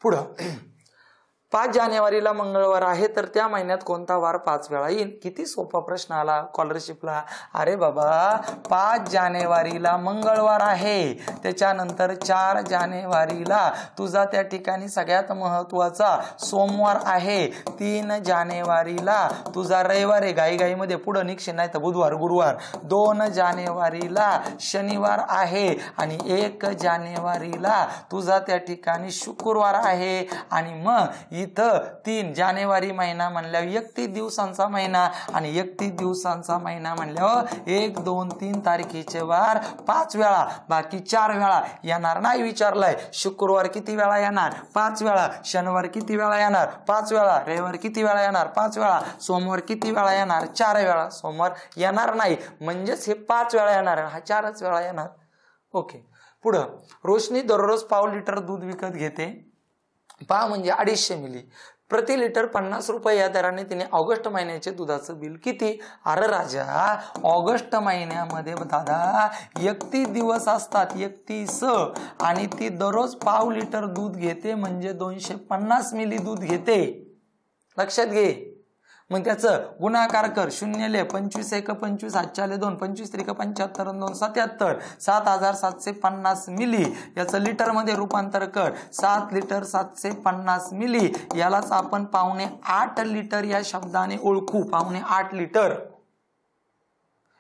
पुढं 5 जानेवारीला मंगळवार आहे तर त्या महिन्यात कोणता वार 5 वेळा येईल? किती सोपा प्रश्न आला स्कॉलरशिपला. अरे बाबा 5 जानेवारीला मंगळवार आहे, त्याच्यानंतर 4 जानेवारीला तुझा त्या ठिकाणी सगळ्यात महत्वाचा सोमवार आहे, 3 जानेवारीला तुझा रविवार आहे, घाईघाईमध्ये पुढे निघशील नाही तर बुधवार गुरुवार, 2 जानेवारीला शनिवार आहे आणि 1 जानेवारीला तुझा त्या ठिकाणी शुक्रवार आहे. आणि मग इथं 3 जानेवारी महिना म्हणल्यावर 31 दिवसांचा महिना आणि 31 दिवसांचा महिना म्हणल्यावर 1 2 3 तारखेचे वार 5 वेळा, बाकी 4 वेळा येणार नाही. विचारलाय शुक्रवार किती वेळा येणार? 5 वेळा. शनिवार किती वेळा येणार? 5 वेळा. रविवार किती वेळा येणार? 5 वेळा. सोमवार किती वेळा येणार? 4 वेळा. सोमवार येणार नाही म्हणजेच हे 5 वेळा येणार, हा 4च वेळा येणार. ओके. पुढं रोशनी दररोज पाव लिटर दूध विकत घेते. पहा म्हणजे 250 मिली प्रति लिटर 50 रुपये या दराने तिने ऑगस्ट महिन्याचे दुधाचं बिल किती? अरे राजा ऑगस्ट महिन्यामध्ये दादा 31 दिवस असतात, 31 आणि ती दररोज पाव लिटर दूध घेते म्हणजे 250 मिली दूध घेते. लक्षात घे. मग त्याचं गुणाकार कर. 0 ले 25 1 25 8 2 25 3 75 2 77 7750 मिली. याचं लिटर मध्ये रूपांतर कर. 7 लिटर 750 मिली. यालाच आपण 7.5 लिटर या शब्दाने ओळखू. 7.5 लिटर.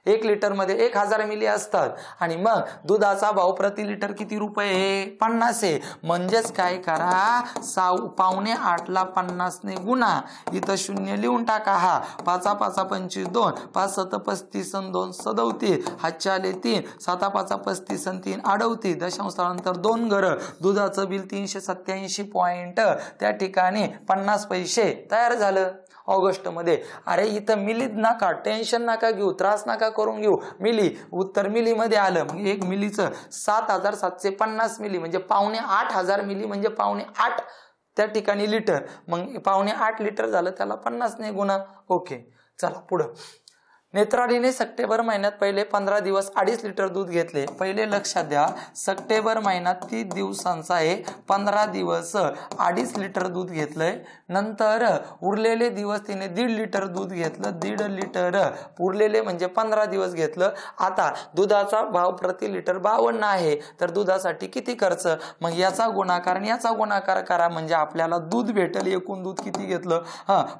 1 लिटर मध्ये 1000 मिली असतात आणि मग दुधाचा भाव प्रति लिटर किती रुपये आहे? 50 आहे. म्हणजेच काय करा 7.5 ला 50 ने गुणा. इथं 0 लिहून टाका. हा 5 5 25 2 5 7 35 2 37 हातच्याले 3 7 5 35 3 38 दशांशानंतर 2 घर. दुधाचं बिल 387 पॉइंट त्या ठिकाणी 50 पैसे तयार झालं ऑगस्ट मध्ये. अरे इथं मिलीत नका टेन्शन नका घेऊ, त्रास नका करून घेऊ. मिली उत्तर मिली मध्ये आलं. मग 1 मिलीचं 7750 मिली म्हणजे 8.5 मिली म्हणजे 8.5 त्या ठिकाणी लिटर. मग 8.5 लिटर झालं, त्याला 50 ने गुणा. ओके चला पुढं. नेत्रालीने सप्टेंबर महिन्यात पहिले 15 दिवस 2.5 लिटर दूध घेतले. पहिले लक्षात द्या सप्टेंबर महिना 30 दिवसांचा आहे, 15 दिवस 2.5 लिटर दूध घेतलंय. नंतर उरलेले दिवस तिने 1.5 लिटर दूध घेतलं. 1.5 लिटर उरलेले म्हणजे 15 दिवस घेतलं. आता दुधाचा भाव प्रति लिटर 52 आहे तर दुधासाठी किती खर्च? मग याचा गुणाकार आणि याचा गुणाकार करा म्हणजे आपल्याला दूध भेटेल. एकूण दूध किती घेतलं?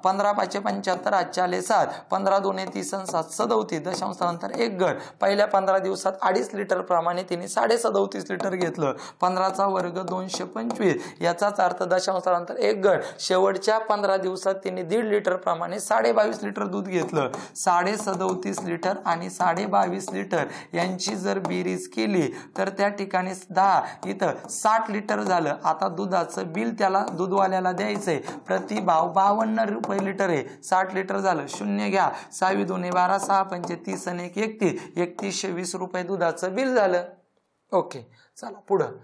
15 5 75 8 7 15 2 30 37 दशांशानंतर 1 घट. पहिल्या 15 दिवसात 2.5 लिटर प्रमाणे तिने 37.5 लिटर घेतलं. 15चा वर्ग 225 याचाच अर्थ दशांशानंतर 1 घट. शेवटच्या 15 दिवसात तिने 1.5 लिटर प्रमाणे 22.5 लिटर दूध घेतलं. 37.5 लिटर आणि 22.5 लिटर यांची जर बेरीज केली तर त्या ठिकाणी 10 इथं 60 लिटर झालं. आता दुधाचं बिल त्याला दूधवाल्याला द्यायचंय. प्रति भाव 52 रुपये लिटर आहे. 60 लिटर झालं. 0 घ्या. 6 2 12 6 5 30 1 31 3120 रुपये दुधाचं बिल झालं. ओके, चला पुढं.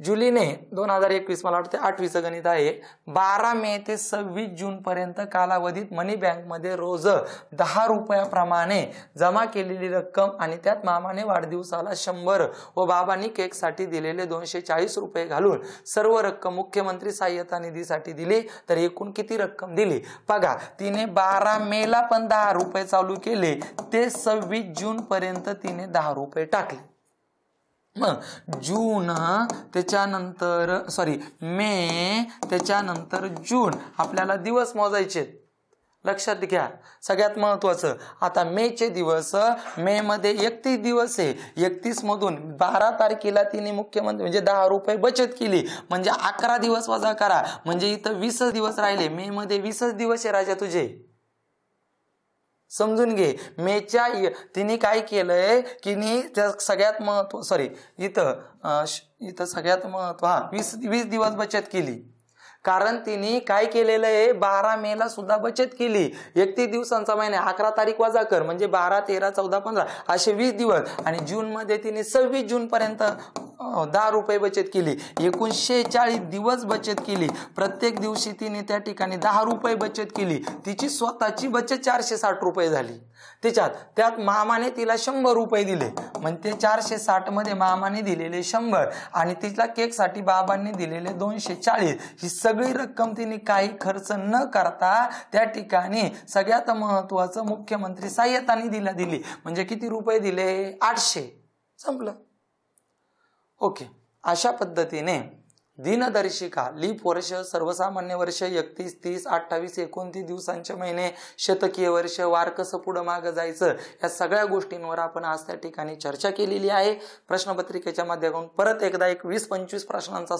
जुलीने 2021 मला वाटतं 8वीचं गणित आहे, 12 मे ते 26 जून पर्यंत कालावधीत मनी बँकमध्ये रोज 10 रुपयाप्रमाणे जमा केलेली रक्कम आणि त्यात मामाने वाढदिवसाला 100 व बाबांनी केकसाठी दिलेले 240 रुपये घालून सर्व रक्कम मुख्यमंत्री सहाय्यता निधीसाठी दिली तर एकूण किती रक्कम दिली? बघा, तिने 12 मेला पण 10 रुपये चालू केले, ते 26 जून पर्यंत तिने 10 रुपये टाकले. मग जून त्याच्यानंतर मे त्याच्यानंतर जून, आपल्याला दिवस मोजायचे. लक्षात घ्या, सगळ्यात महत्वाचं. आता मेचे दिवस, मे मध्ये 31 दिवस आहे. 31 मधून 12 तारखेला तिने मुख्यमंत्री म्हणजे 10 रुपये बचत केली, म्हणजे 11 दिवस वजा करा, म्हणजे इथं 20 दिवस राहिले. मे मध्ये 20 दिवस आहे राजा तुझे, समजून घे. मेच्या तिने काय केलंय की सगळ्यात महत्व इथं सगळ्यात महत्व 20 दिवस बचत केली. कारण तिने काय केलेलं आहे, 12 मेला सुद्धा बचत केली. 31 दिवसांचा महिना, 11 तारीख वजा कर, म्हणजे 12, 13, 14, 15 असे 20 दिवस. आणि जून मध्ये तिने 26 जून पर्यंत 10 रुपये बचत केली. एकूण 46 दिवस बचत केली. प्रत्येक दिवशी तिने त्या ठिकाणी 10 रुपये बचत केली. तिची स्वतःची बचत 460 रुपये झाली. त्यात मामाने तिला 100 रुपये दिले, म्हणजे 460 मध्ये मामाने दिलेले 100 आणि तिला केकसाठी बाबांनी दिलेले 240. ही सगळी रक्कम तिने काही खर्च न करता त्या ठिकाणी सगळ्यात महत्वाचं मुख्यमंत्री सहाय्यता निधीला दिली. म्हणजे किती रुपये दिले? 800. संपलं. ओके, अशा पद्धतीने दिनदर्शिका, लीप वर्ष, सर्वसामान्य वर्ष, 31, 30, 28, 29 दिवसांचे महिने, शतकीय वर्ष, वार कसं पुढं मागं जायचं, या सगळ्या गोष्टींवर आपण आज त्या ठिकाणी चर्चा केलेली आहे. प्रश्नपत्रिकेच्या माध्यमातून परत एकदा 20-25 प्रश्नांचा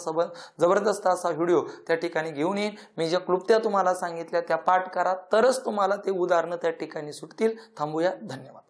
जबरदस्त असा व्हिडिओ त्या ठिकाणी घेऊन येईन. मी ज्या क्लुप्त्या तुम्हाला सांगितल्या त्या पाठ करा, तरच तुम्हाला ते उदाहरणं त्या ठिकाणी सुटतील. थांबूया. धन्यवाद.